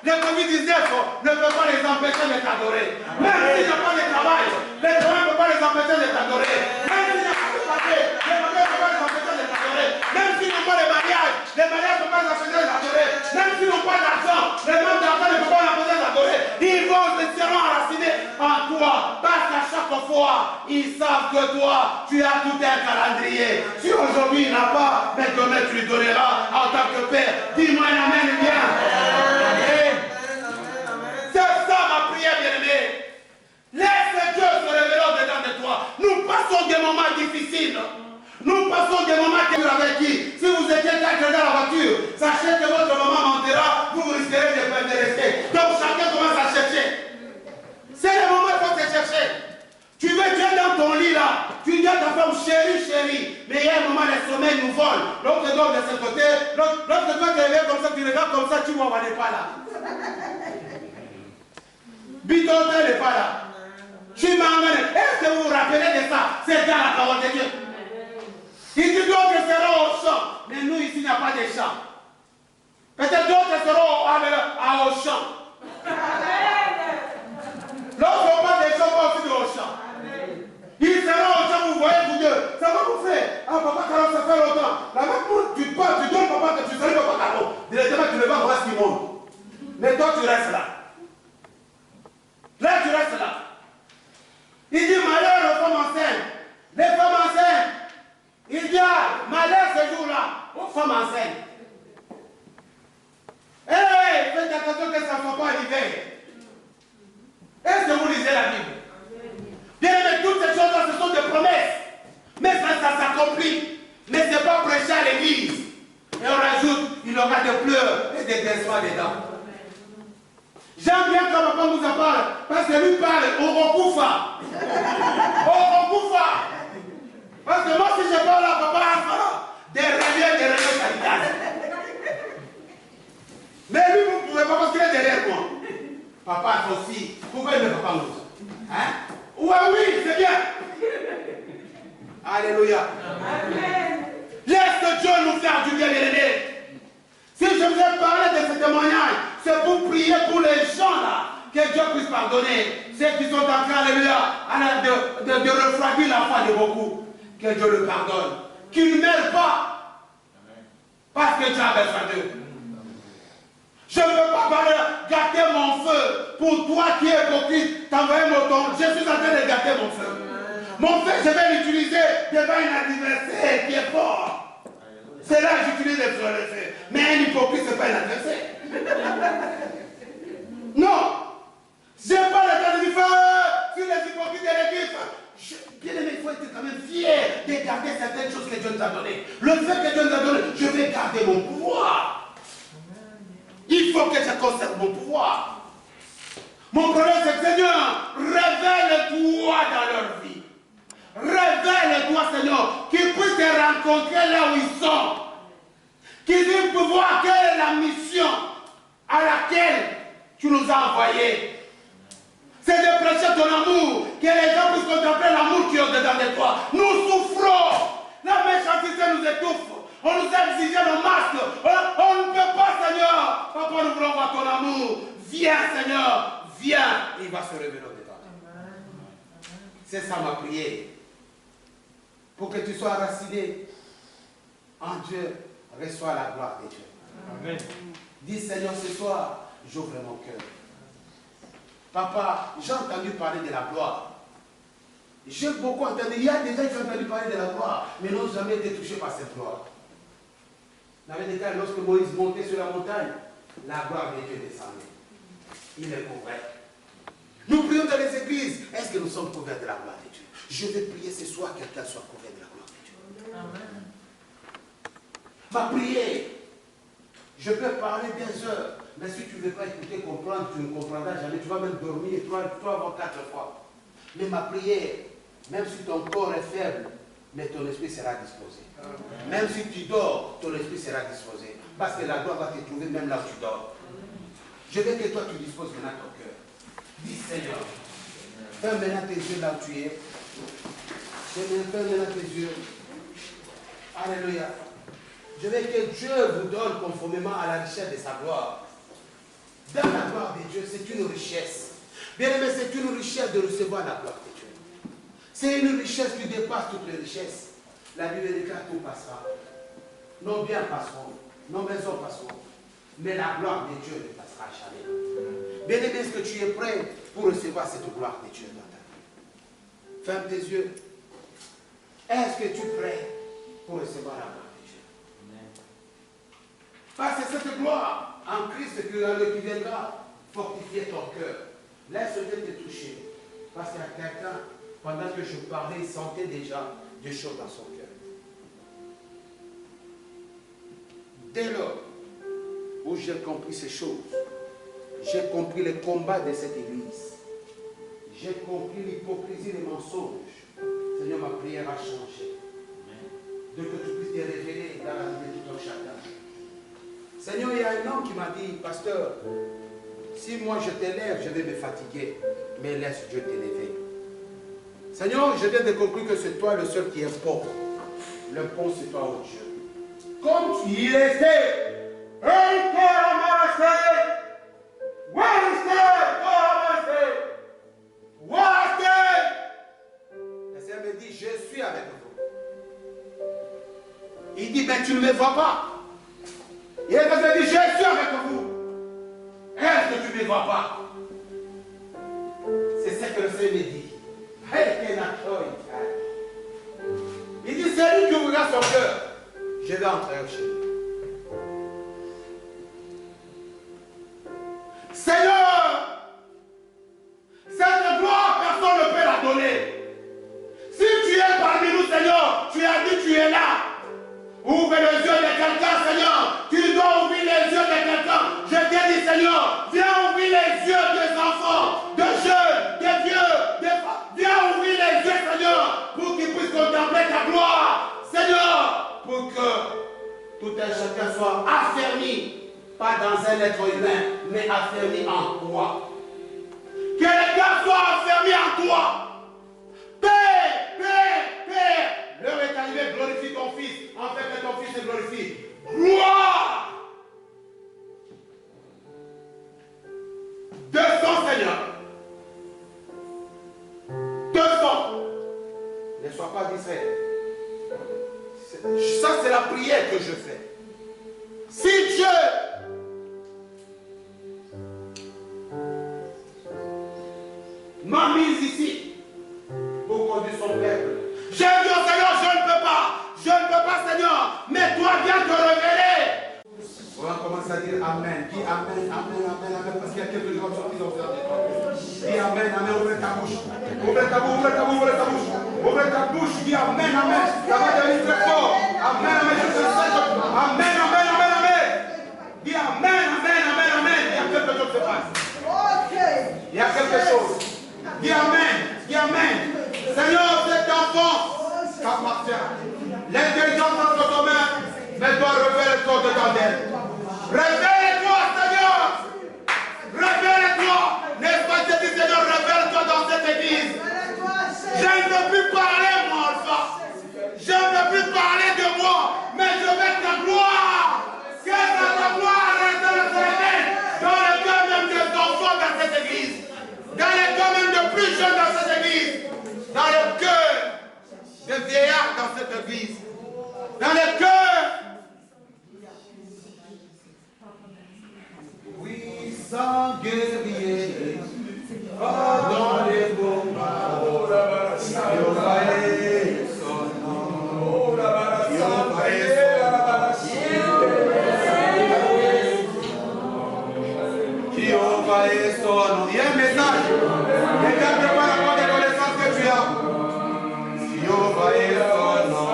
ne peut pas les empêcher de t'adorer. Même s'il n'y a pas de travail, le travail ne peut pas les empêcher de t'adorer. Même s'il n'y a pas de papier, le papier ne peut pas les empêcher de t'adorer. Même s'ils n'ont pas de mariage, les mariages ne peuvent pas les empêcher de t'adorer. Même s'ils n'ont pas d'argent, les manques d'argent ne peuvent pas les empêcher de t'adorer. Ils seront enracinés en toi. Parce qu'à chaque fois, ils savent que toi, tu as tout un calendrier. Si aujourd'hui il n'a pas, mais demain tu lui donneras en tant que père. Dis-moi un amen bien. C'est ça ma prière, bien-aimée. Laisse Dieu se révéler au-dedans de toi. Nous passons des moments difficiles. Nous passons des moments avec qui, si vous étiez dans la voiture, sachez que votre maman montera, vous risquerez de rester. Donc chacun commence à chercher. C'est le moment où il faut te chercher. Tu es dans ton lit là, tu dis à ta femme chérie, mais il y a un moment, le sommeil nous vole. L'autre dort de ce côté, l'autre toi tu es comme ça, tu regardes comme ça, tu vois, on n'est pas là. Bitontel n'est pas là. Tu m'emmènes. Est-ce que vous vous rappelez de ça? C'est dans la parole de Dieu. Il dit d'autres seront au champ. Mais nous ici, il n'y a pas de champ. Peut-être d'autres seront au champ. Lorsqu'on parle des champs, on parle aussi de au champ. Ils seront au champ, vous voyez, vous deux. Ça va vous faire. Ah, papa Caron, ça fait longtemps. La même tu parles, tu donnes papa, tu salues papa Caron. Directement, tu ne vas voir ce qu'il monte. Mais toi, tu restes là. Là, tu restes là. Il dit malheur aux femmes enceintes. Les femmes enceintes. Il dit malheur ce jour-là aux femmes enceintes. réveille. Est-ce que vous lisez la Bible? Bien aimé, toutes ces choses-là, ce sont des promesses. Mais ça s'accomplit. Mais ce n'est pas prêcher à l'église. Et on rajoute, il y aura des pleurs et des grincements dedans. J'aime bien quand papa nous en parle, parce que lui parle au Rokufa. Au Rokufa. Parce que moi, si je parle à papa, des réveils sanitaires. Mais lui, vous ne pouvez pas parce qu'il est derrière moi. Papa aussi. Pourquoi il ne veut pas nous? Hein? Ouais, oui, c'est bien. Alléluia. Amen. Laisse que Dieu nous fasse du bien, bien. Si je vous ai parlé de ce témoignage, c'est pour prier pour les gens là, que Dieu puisse pardonner. Ceux qui sont en train, alléluia, de refroidir la foi de beaucoup. Que Dieu le pardonne. Qu'ils ne meurent pas. Parce que Dieu a besoin d'eux. Je ne veux pas gâter mon feu pour toi qui es hypocrite. T'envoyer mon ton. Je suis en train de gâter mon feu. Mon feu, je vais l'utiliser devant un adversaire qui est fort. C'est là que j'utilise le feu. Mais un hypocrite, ce n'est pas un adversaire. Non. Je n'ai pas le temps de dire feu sur les hypocrites de l'église. Bien aimé, il faut être quand même fier de garder certaines choses que Dieu nous a données. Le fait que Dieu nous a donné, je vais garder mon pouvoir. Il faut que je conserve mon pouvoir. Mon problème, c'est que Seigneur, révèle-toi dans leur vie. Révèle-toi, Seigneur, qu'ils puissent te rencontrer là où ils sont. Qu'ils puissent voir quelle est la mission à laquelle tu nous as envoyés. C'est de prêcher ton amour, que les gens puissent contempler l'amour qui est au-dedans de toi. Nous souffrons. La méchanceté nous étouffe. On nous a exigé nos masques. On ne peut pas, Seigneur. Papa, nous voulons voir ton amour. Viens, Seigneur. Viens. Et il va se révéler au-dedans. C'est ça ma prière. Pour que tu sois raciné en Dieu, reçois la gloire de Dieu. Amen. Dis, Seigneur, ce soir, j'ouvre mon cœur. Papa, j'ai entendu parler de la gloire. J'ai beaucoup entendu. Il y a des gens qui ont entendu parler de la gloire, mais n'ont jamais été touchés par cette gloire. Dans les cas, lorsque Moïse montait sur la montagne, la gloire de Dieu descendait. Il est couvert. Nous prions dans les églises. Est-ce que nous sommes couverts de la gloire de Dieu? Je vais prier ce soir que quelqu'un soit couvert de la gloire de Dieu. Amen. Ma prière, je peux parler des heures, mais si tu ne veux pas écouter, comprendre, tu ne comprendras jamais. Tu vas même dormir 3 voire 4 fois. Mais ma prière, même si ton corps est faible, mais ton esprit sera disposé. Amen. Même si tu dors, ton esprit sera disposé. Parce que la gloire va te trouver même là où tu dors. Je veux que toi tu disposes maintenant ton cœur. Dis Seigneur, ferme maintenant tes yeux là où tu es. Ferme maintenant tes yeux. Alléluia. Je veux que Dieu vous donne conformément à la richesse de sa gloire. Dans la gloire de Dieu, c'est une richesse. Bien aimé, c'est une richesse de recevoir la gloire de Dieu. C'est une richesse qui dépasse toutes les richesses. La Bible déclare tout passera. Nos biens passeront, nos maisons passeront. Mais la gloire de Dieu ne passera jamais. Bien aimé, est-ce que tu es prêt pour recevoir cette gloire de Dieu dans ta vie? Ferme tes yeux. Est-ce que tu es prêt pour recevoir la gloire de Dieu? Parce que cette gloire en Christ qui viendra fortifier ton cœur. Laisse Dieu te toucher. Parce qu'il y a quelqu'un, pendant que je parlais, il sentait déjà des choses dans son cœur. Dès lors où j'ai compris ces choses, j'ai compris le combat de cette église. J'ai compris l'hypocrisie des mensonges. Seigneur, ma prière a changé. De que tu puisses te révéler dans la vie de tout un chacun. Seigneur, il y a un homme qui m'a dit, pasteur, si moi je t'élève, je vais me fatiguer, mais laisse Dieu t'élever. Seigneur, je viens de conclure que c'est toi le seul qui est pont. Le pont, c'est toi, oh Dieu. Comme tu y étais, le Seigneur me dit, je suis avec vous. Il dit, mais tu ne me vois pas. Et elle me dit, je suis avec vous. Est-ce que tu ne me vois pas? C'est ce que le Seigneur me dit. Il dit, c'est lui qui ouvre son cœur. Je vais entrer chez lui. Seigneur, Seigneur, viens ouvrir les yeux des enfants, des jeunes, des vieux, des femmes. Viens ouvrir les yeux, Seigneur, pour qu'ils puissent contempler ta gloire. Seigneur, pour que tout un chacun soit affermi, pas dans un être humain, mais affermi en toi. Que les gars soient affermis en toi. Père, Père, Père, l'heure est arrivée, glorifie ton Fils, en fait que ton Fils se glorifie. Gloire! Descends, Seigneur. Descends. Ne sois pas distrait. Ça, c'est la prière que je fais. Si Dieu m'a mis ici pour conduire son peuple, j'ai dit au Seigneur, je ne peux pas, Seigneur, mais toi viens te révéler. On va commencer à dire Amen. Dis Amen, Amen, Amen, Amen, parce qu'il y a quelques gens qui ont fait des trucs. Dis Amen, Amen, ouvre ta bouche. Ouvre ta bouche, ouvre ta bouche, ouvre ta bouche. Ouvre ta bouche, dis Amen, Amen. Ça va devenir très fort. Amen, Amen, je te sais. Amen, Amen, Amen, Amen. Dis Amen, Amen, Amen, Amen. Il y a quelque chose qui se passe. Il y a quelque chose. Dis Amen, dis Amen. Seigneur, cet enfant t'appartient. L'intelligence entre tes mains, mais toi, révèle-toi dedans d'elle. Révèle-toi, Seigneur. Révèle-toi. N'est-ce pas, je dis, Seigneur, révèle-toi dans cette église. Je ne veux plus parler, moi, Alpha. Je ne veux plus parler de moi, mais je veux ta gloire. Que ta gloire reste dans le cœur même des enfants dans cette église. Dans le cœur même des plus jeunes dans cette église. Dans le cœur des vieillards dans cette église. Dans le cœur. Puissant guerrier, dans les combats, Jéhovah est son nom, Jéhovah est son nom. Il y a un message. Ne garde pas la bonne connaissance que tu as. Jéhovah est son nom.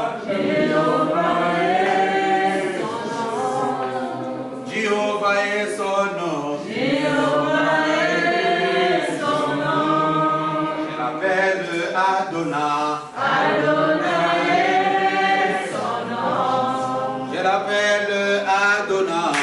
Jéhovah est son nom. Je l'appelle Adonai. Je l'appelle Adonai.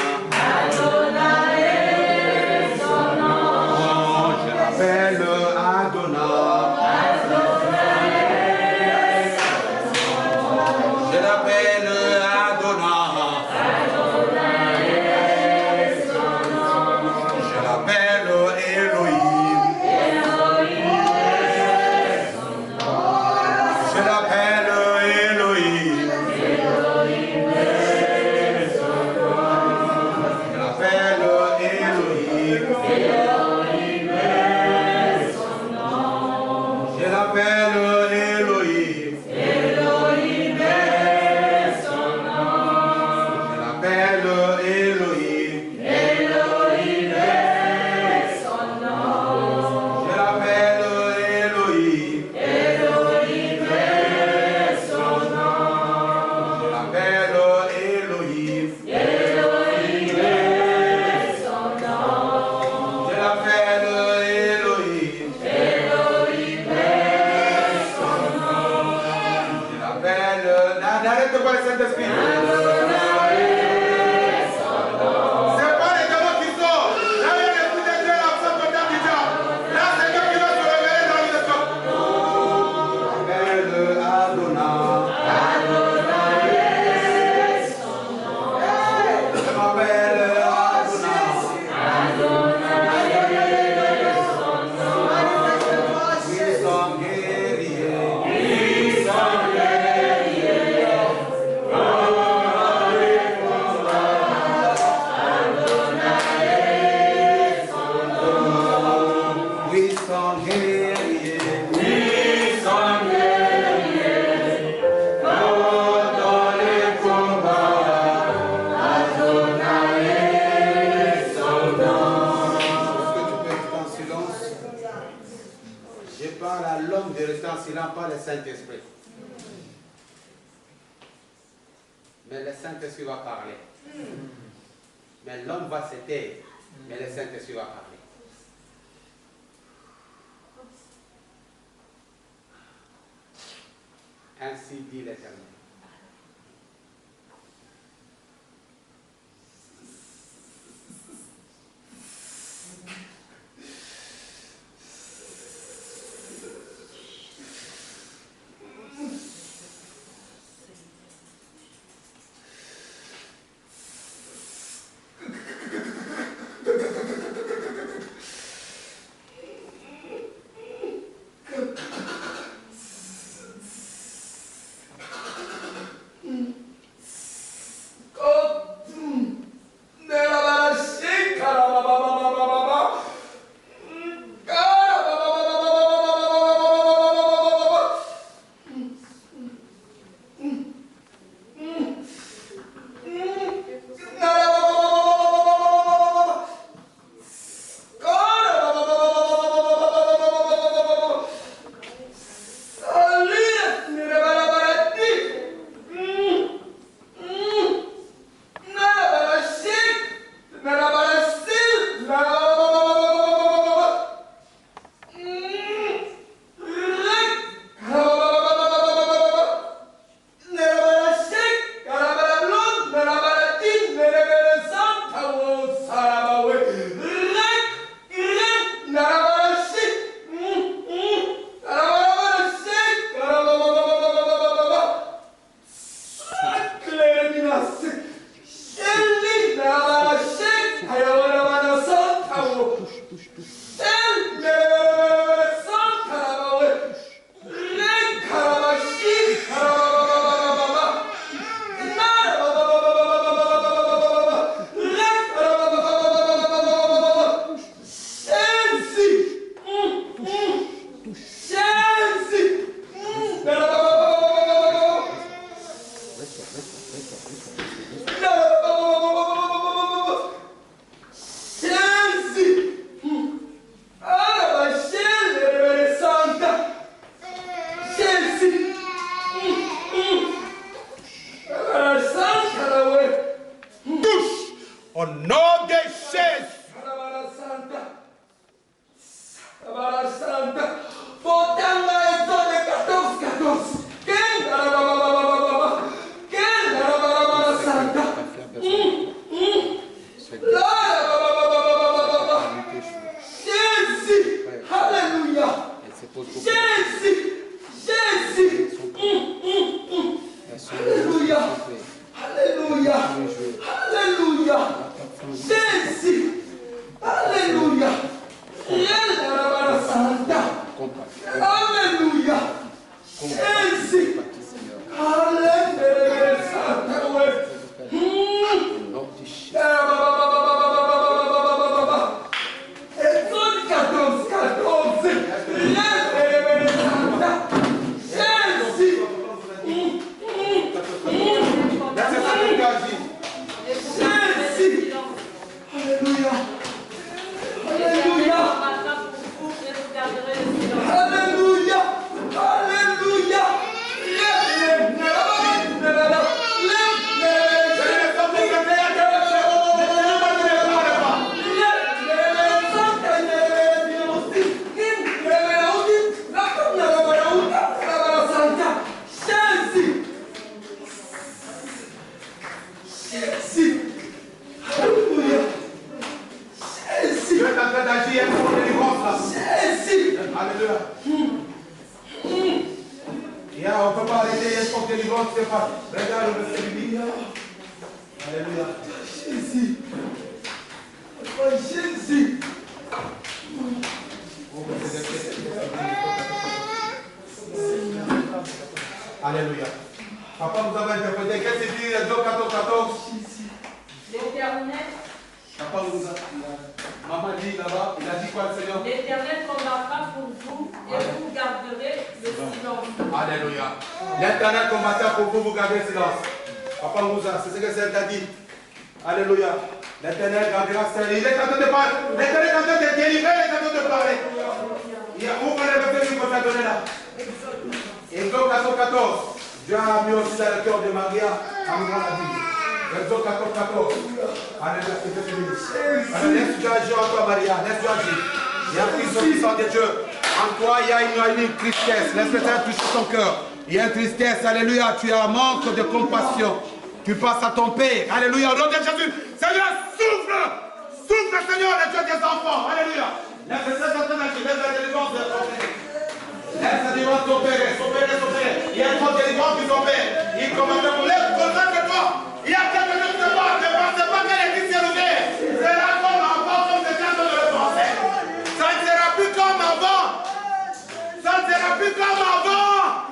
Pas le Saint-Esprit. Mais le Saint-Esprit va parler. Mais l'homme va se taire. Mais le Saint-Esprit va parler. Ainsi dit l'Éternel. Alléluia. Papa vous avez interprété. Qu'est-ce que dit Job 14. L'Éternel. Papa vous a. Maman dit là-bas, il a dit quoi le Seigneur? L'Éternel combattra pour vous et vous garderez le silence. Alléluia. L'Éternel combattra pour vous, vous gardez le silence. Papa Moussa, c'est ce que c'est t'a dit. Alléluia. L'Éternel gardera le silence. Il est en train de parler. L'Éternel est en train de délivrer, il est en train de parler. Il y a où on est venu pour t'a donné là? Exode 14. Dieu a mis aussi dans le cœur de Maria, Amour l'a dit. Alléluia, que Dieu te bénisse. Alors laisse-Dieu agir en toi, Maria. Laisse-Dieu agir. Il y a pris son puissant de Dieu. En toi, il y a une tristesse. Laisse le Seigneur toucher ton cœur. Il y a une tristesse. Alléluia. Tu as un manque de compassion. Tu passes à ton Père. Alléluia. Au nom de Jésus. Seigneur, souffle. Souffle, Seigneur, le Dieu des enfants. Alléluia. Laisse le Seigneur agir. Laisse la délivrance de ton Père. Laisse la délivrance de ton Père. Son Père et son Père. Il y a une grande délivrance de ton Père. Il commence à vous lève. Concentre-toi. Il y a quelque chose de moi. Ne pensez pas qu'elle est ici élevée. C'est là comme avant, comme c'était en train de le penser. Ça ne sera plus comme avant. Ça ne sera plus comme avant.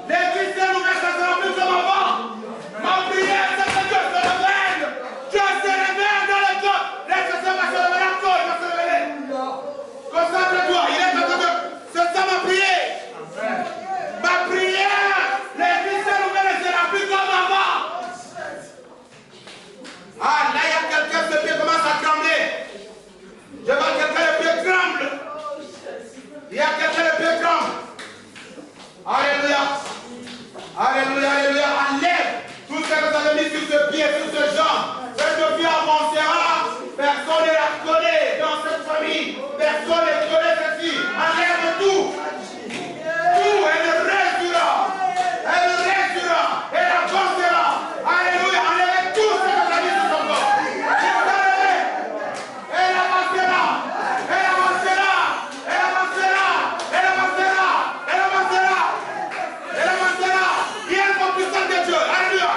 L'église s'est ouverte, ça ne sera plus comme avant. Ma prière, c'est que Dieu se révèle. Dieu se révèle dans le cœur. Laisse-le va se révéler encore, il va se révéler. Concentre-toi, il est en train de... C'est ça ma prière. Ma prière, l'église s'est ouverte, ça ne sera plus comme avant. Ah, là, il y a quelqu'un, ce pied commence à trembler. Je vois quelqu'un, le pied tremble. Il y a quelqu'un, le pied tremble. Alléluia. Alléluia, alléluia. Enlève tout ce que vous avez mis sur ce pied, sur ce jambe. Cette fille avancera. Personne ne la connaît dans cette famille. Personne ne connaît cette fille. Enlève tout. Tout, elle restera. Elle restera. Elle avancera. Alléluia. Enlève tout ce que vous avez mis sur son corps. Elle avancera. Elle avancera. Elle avancera. Elle avancera. Elle avancera. Elle avancera. Il y a une puissance de Dieu. Alléluia.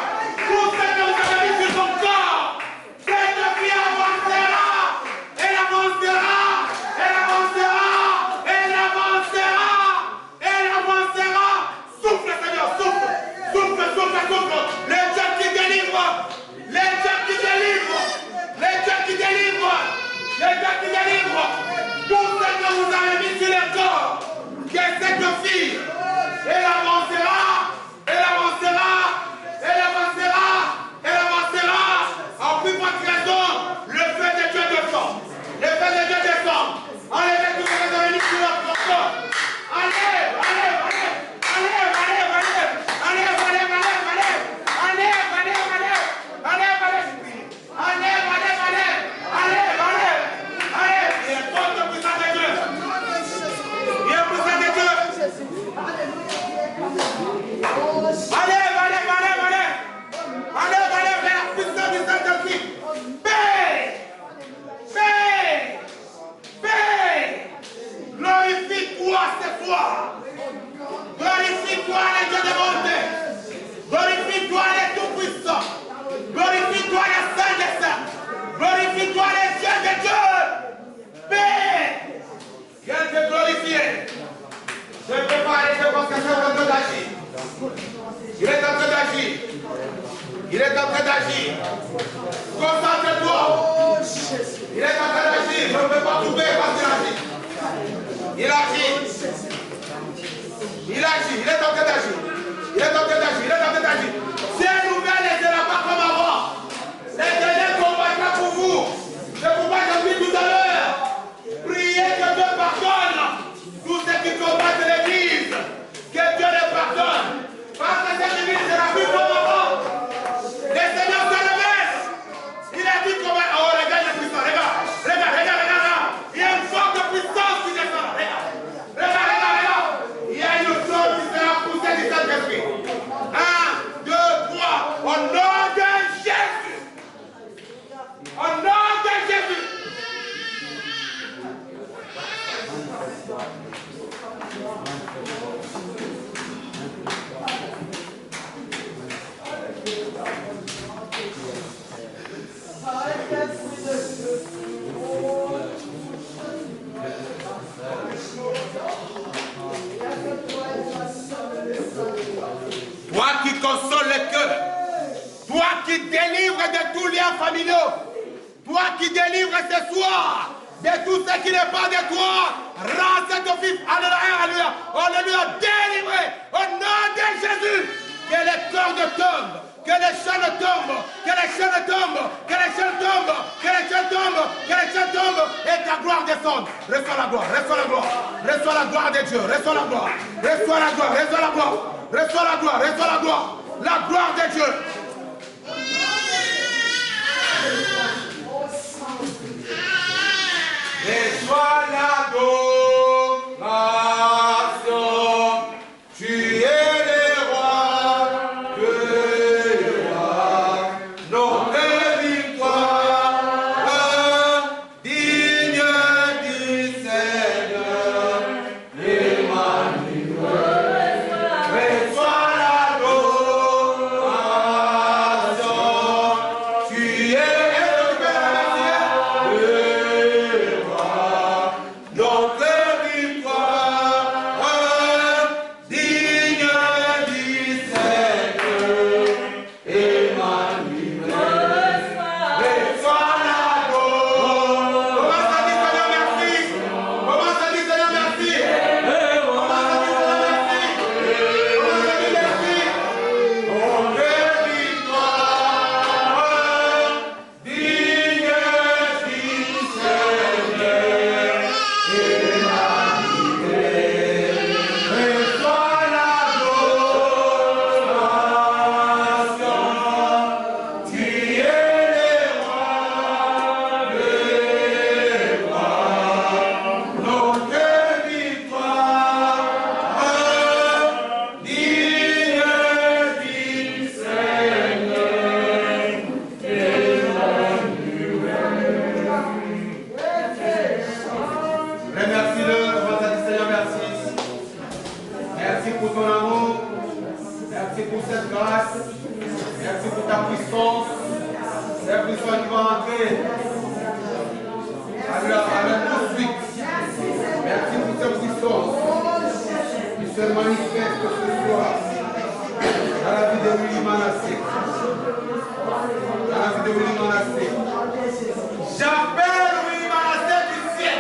Tout ce que vous avez mis sur son corps. Cette fille avancera. Elle avancera. Elle avancera. Elle avancera. Elle avancera. Souffle, Seigneur. Souffle. Souffle, souffle, souffle. Les Dieu qui délivrent. Les Dieu qui délivrent. Les Dieu qui délivrent. Les Dieu qui délivrent. Tout ce que vous avez mis sur le corps. Que cette fille. Elle avancera. Elle avancera. Elle avancera. Elle avancera. En plus forte raison, le feu de Dieu descend. Le feu de Dieu descend. Enlevez tout ce que vous avez mis sur votre corps. Enlève, enlève, enlève. Enlève, enlève, enlève. Enlève, enlève, enlève, enlève. Enlève, enlève, enlève. Enlève, enlève. Enlève, enlève, enlève. Enlève, enlève. Enlève. Il est contre puissant de Dieu. Il est puissant de Dieu. Enlève, enlève, enlève, enlève. Enlève, enlève la puissance du Saint-Esprit. Paix. Paix. Paix. Glorifie-toi ce soir. Glorifie-toi les dieux de bonté. Glorifie-toi les tout-puissants. Glorifie-toi les saints des saints. Glorifie-toi les dieux de Dieu. Paix. Viens te glorifier. Je ne peux pas arrêter parce que c'est en train d'agir. Il est en train d'agir. Il est en train d'agir. Concentre-toi. Il est en train d'agir. Je ne peux pas couper parce qu'il agit. Il agit. Il agit. Il est en train d'agir. Il est en train d'agir. Il est en train d'agir. Si elle nouvelle ne sera pas comme avant, l'Éternel combattra pour vous. C'est pourquoi je dis tout à l'heure, priez que Dieu pardonne tous ceux qui combattent l'Église. Que Dieu les pardonne. Parce que cette Église ne sera plus comme avant. Le Seigneur se révèle. Il a dit comment... Oh, regarde le puissant. Regarde. Regarde, regarde, regarde. Il y a une forte puissance qui descend. Regarde. Regarde, regarde, regarde. Il y a une chose qui sera poussée du Saint-Esprit. 1, 2, 3. Au nom de Jésus. Au nom de Jésus. Toi qui consoles le cœur, toi qui délivres de tous liens familiaux, toi qui délivres ce soir de tout ce qui n'est pas de toi, rends cet office, alléluia, alléluia, alléluia, délivré au nom de Jésus. Que les cordes tombent, que les chaînes tombent, que les chaînes tombent, que les chaînes tombent, que les chaînes tombent, que les chaînes tombent, et ta gloire descende. Reçois la gloire, reçois la gloire, reçois la gloire de Dieu, reçois la gloire, reçois la gloire, reçois la gloire, reçois la gloire, reçois la gloire de Dieu. C'est Christophe qui va entrer à la poursuite. Merci pour cette puissance qui se manifeste ce soir dans la vie de Willy Manassé. Dans la vie de Willy Manassé. J'appelle Willy Manassé du ciel.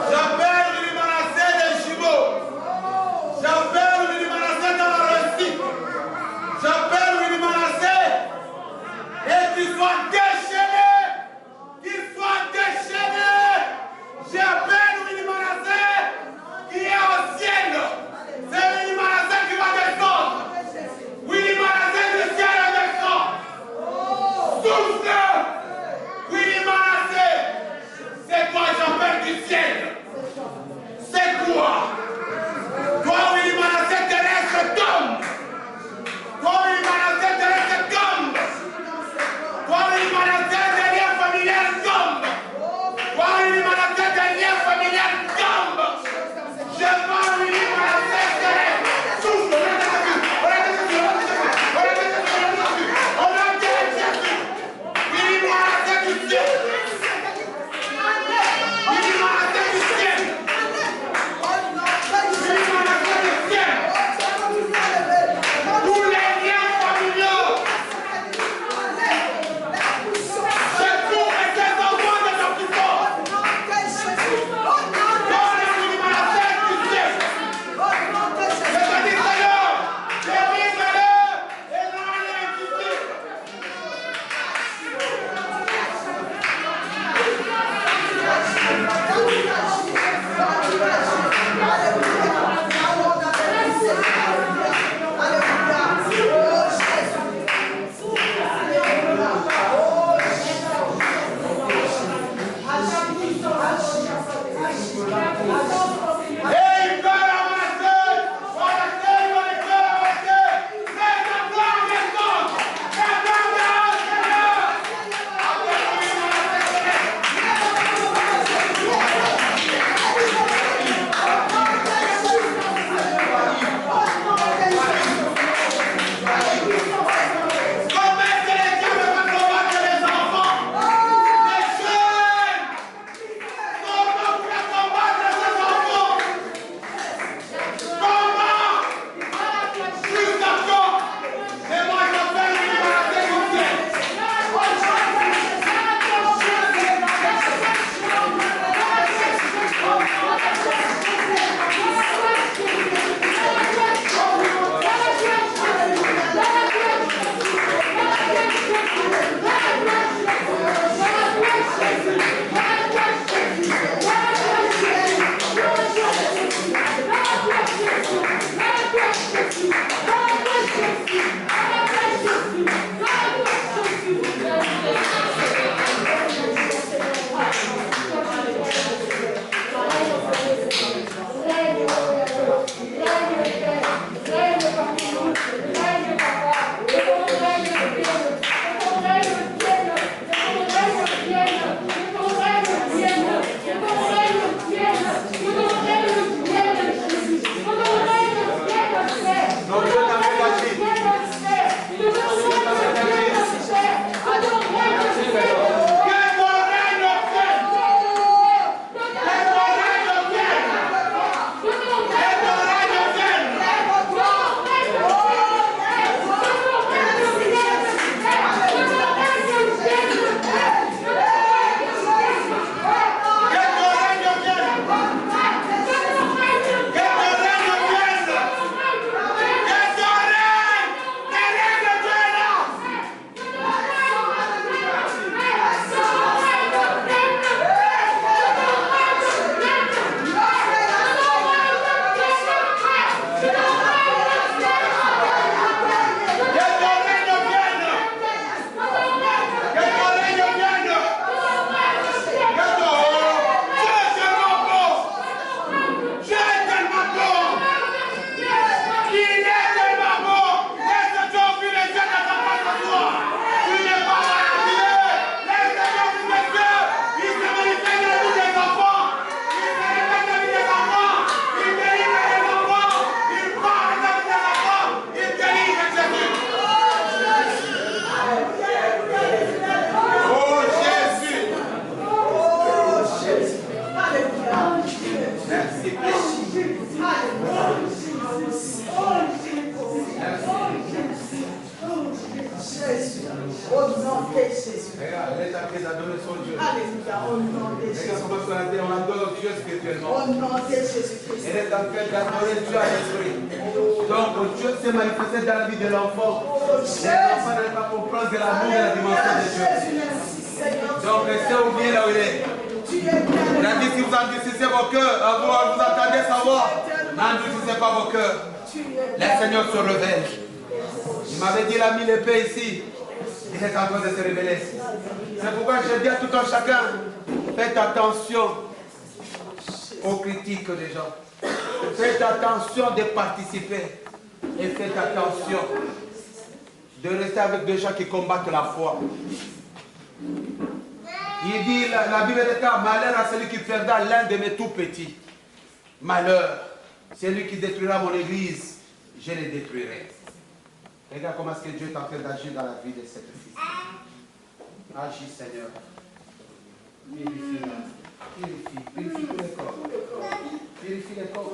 J'appelle Willy Manassé des jumeaux. J'appelle Willy Manassé dans la réussite. J'appelle Willy Manassé et qu'il soit déchaîné. Qu'il soit déchaîné. J'appelle Willy Manassé qui est au ciel. C'est Willy Manassé qui va descendre. Willy Manassé du ciel descend. Souffle. Willy Manassé. C'est toi j'appelle du ciel. C'est toi. Toi Willy Manassé terrestre tombe. Toi Willy Manassé terrestre tombe. Toi Willy Manassé Au nom de Jésus. Regarde, elle est en train d'adorer son Dieu. Alléluia. Au nom de Jésus. Regarde comment on adore Dieu spirituellement. Au nom de Jésus-Christ. Elle est en train d'adorer Dieu à l'esprit. Donc Dieu s'est manifesté dans la vie de l'enfant. L'enfant n'allait pas comprendre de l'amour et la dimension de Dieu. Donc restez oublié là où il est. Il a dit si vous endurcissez vos cœurs, vous entendez sa voix. N'endurcissez pas vos cœurs. Le Seigneur se révèle. Il m'avait dit, il a mis l'épée ici. Il est en train de se révéler. C'est pourquoi je dis à tout un chacun, faites attention aux critiques des gens. Faites attention de participer. Et faites attention de rester avec des gens qui combattent la foi. Il dit, la Bible déclare, malheur à celui qui perdra l'un de mes tout petits. Malheur, celui qui détruira mon église, je les détruirai. Regarde comment est-ce que Dieu est en train d'agir dans la vie de cette fille. Agis, Seigneur. Purifie tous les corps. Purifie les corps.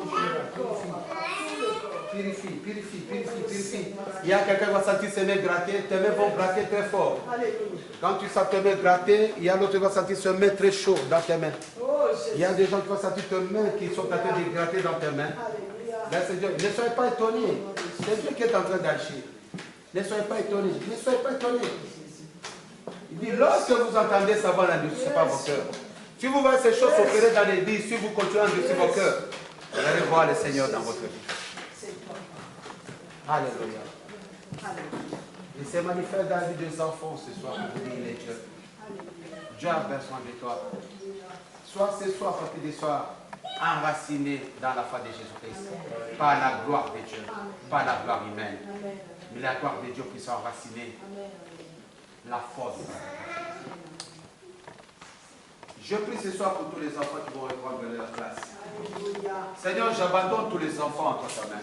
Purifie. Il y a quelqu'un qui va sentir ses mains gratter. Tes mains vont gratter très fort. Quand tu sens tes mains gratter, il y a l'autre qui va sentir ses mains très chaud dans tes mains. Il y a des gens qui vont sentir tes mains qui sont en train de gratter dans tes mains. Là, c'est Dieu. Ne soyez pas étonnés. C'est Dieu qui est en train d'agir. Ne soyez pas étonnés. Ne soyez pas étonnés. Il dit, lorsque vous entendez sa voix, n'endurcissez pas vos cœurs. Si vous voyez ces choses opérer dans les vies, si vous continuez à endurcir vos cœurs, vous allez voir le Seigneur dans votre vie. Alléluia. Il se manifeste dans la vie des enfants ce soir pour vous dire, il est Dieu. Dieu a besoin de toi. Sois ce soir, partir du soir, enraciné dans la foi de Jésus-Christ. Par la gloire de Dieu, pas la gloire humaine. Mais la gloire de Dieu puisse enraciner la force. Je prie ce soir pour tous les enfants qui vont reprendre leur place. Seigneur, j'abandonne tous les enfants entre ta main.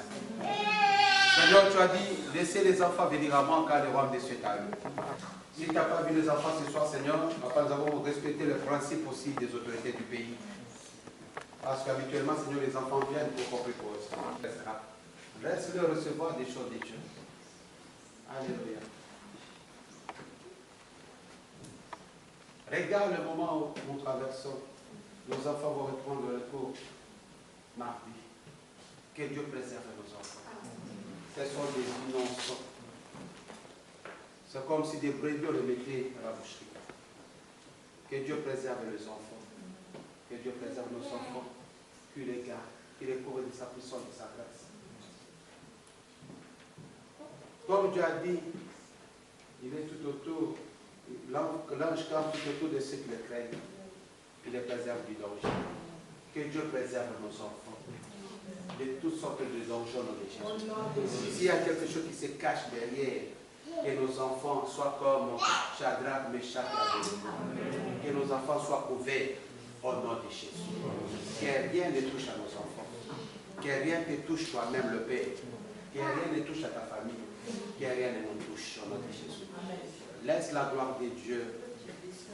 Seigneur, tu as dit, laissez les enfants venir à moi car le royaume des cieux est à eux. Si tu n'as pas vu les enfants ce soir, Seigneur, nous avons respecté le principe aussi des autorités du pays. Parce qu'habituellement, Seigneur, les enfants viennent pour compris pour eux. Laisse-le recevoir des choses de Dieu. Alléluia. Regarde le moment où nous traversons. Nos enfants vont reprendre le cours mardi. Que Dieu préserve nos enfants. Ce sont des innocents. C'est comme si des brebis on les mettait à la boucherie. Que Dieu préserve les enfants. Que Dieu préserve nos enfants. Qu'il les garde. Qu'il les couvre de sa puissance, de sa grâce. Comme Dieu a dit, il est tout autour. L'ange campe tout autour de ceux qui le craignent. Il les préserve du danger. Que Dieu préserve nos enfants de toutes sortes de dangers au nom de Jésus. S'il y a quelque chose qui se cache derrière, que nos enfants soient comme Shadrach, Meshach et Abednego. Que nos enfants soient couverts au nom de Jésus. Que rien ne touche à nos enfants. Que rien ne touche toi-même le Père. Que rien ne touche à ta famille. Que rien ne nous touche au nom de Jésus. Laisse la gloire de Dieu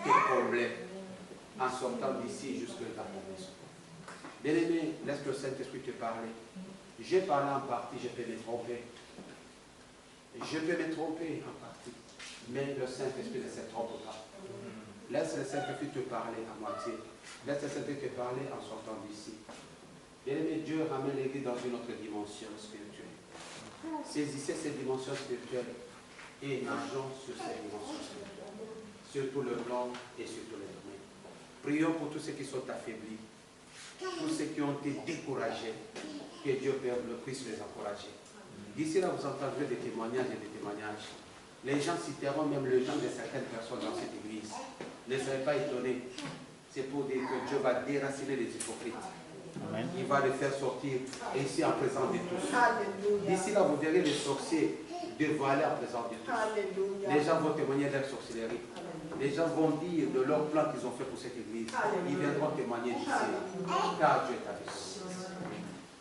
te combler en sortant d'ici jusque dans ta maison. Bien-aimé, laisse le Saint-Esprit te parler. J'ai parlé en partie, je peux me tromper. Je peux me tromper en partie. Mais le Saint-Esprit ne se trompe pas. Laisse le Saint-Esprit te parler à moitié. Laisse le Saint-Esprit te parler en sortant d'ici. Bien-aimé, Dieu ramène l'Église dans une autre dimension spirituelle. Saisissez cette dimension spirituelle et nageons sur cette dimension spirituelle. Surtout le blanc et surtout les domaines. Prions pour tous ceux qui sont affaiblis. Tous ceux qui ont été découragés, que Dieu puisse les encourager. D'ici là, vous entendrez des témoignages et des témoignages. Les gens citeront même le genre de certaines personnes dans cette église. Ne soyez pas étonnés. C'est pour dire que Dieu va déraciner les hypocrites. Amen. Il va les faire sortir ici en présence de tous. D'ici là, vous verrez les sorciers dévoilés en présence de tous. Alléluia. Les gens vont témoigner de leur sorcellerie. Les gens vont dire de leur plan qu'ils ont fait pour cette église. Alléluia. Ils viendront témoigner d'ici. Car Dieu est avec nous.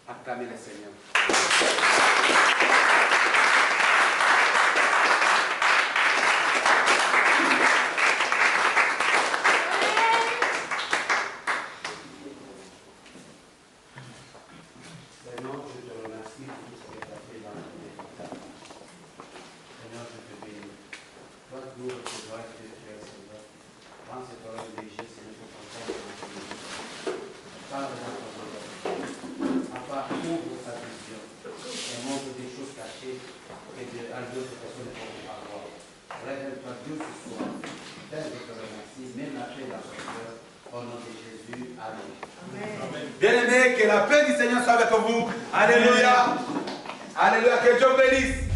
Acclamez le Seigneur. Seigneur, je te remercie pour tout ce que tu as fait dans la vie. Seigneur, je te bénis. tes oreilles spirituelles, Seigneur. Prends cette oreille légère, Seigneur, pour t'entendre dans ton nom. Parle dans ton nom. Papa, ouvre sa vision et montre des choses cachées que d'autres personnes ne pourront pas voir. Révèle-toi Dieu ce soir. Père, je te remercie, même la paix dans ton cœur. Au nom de Jésus, Amen. Amen. Bien-aimés, que la paix du Seigneur soit avec vous. Alléluia. Alléluia, que Dieu bénisse.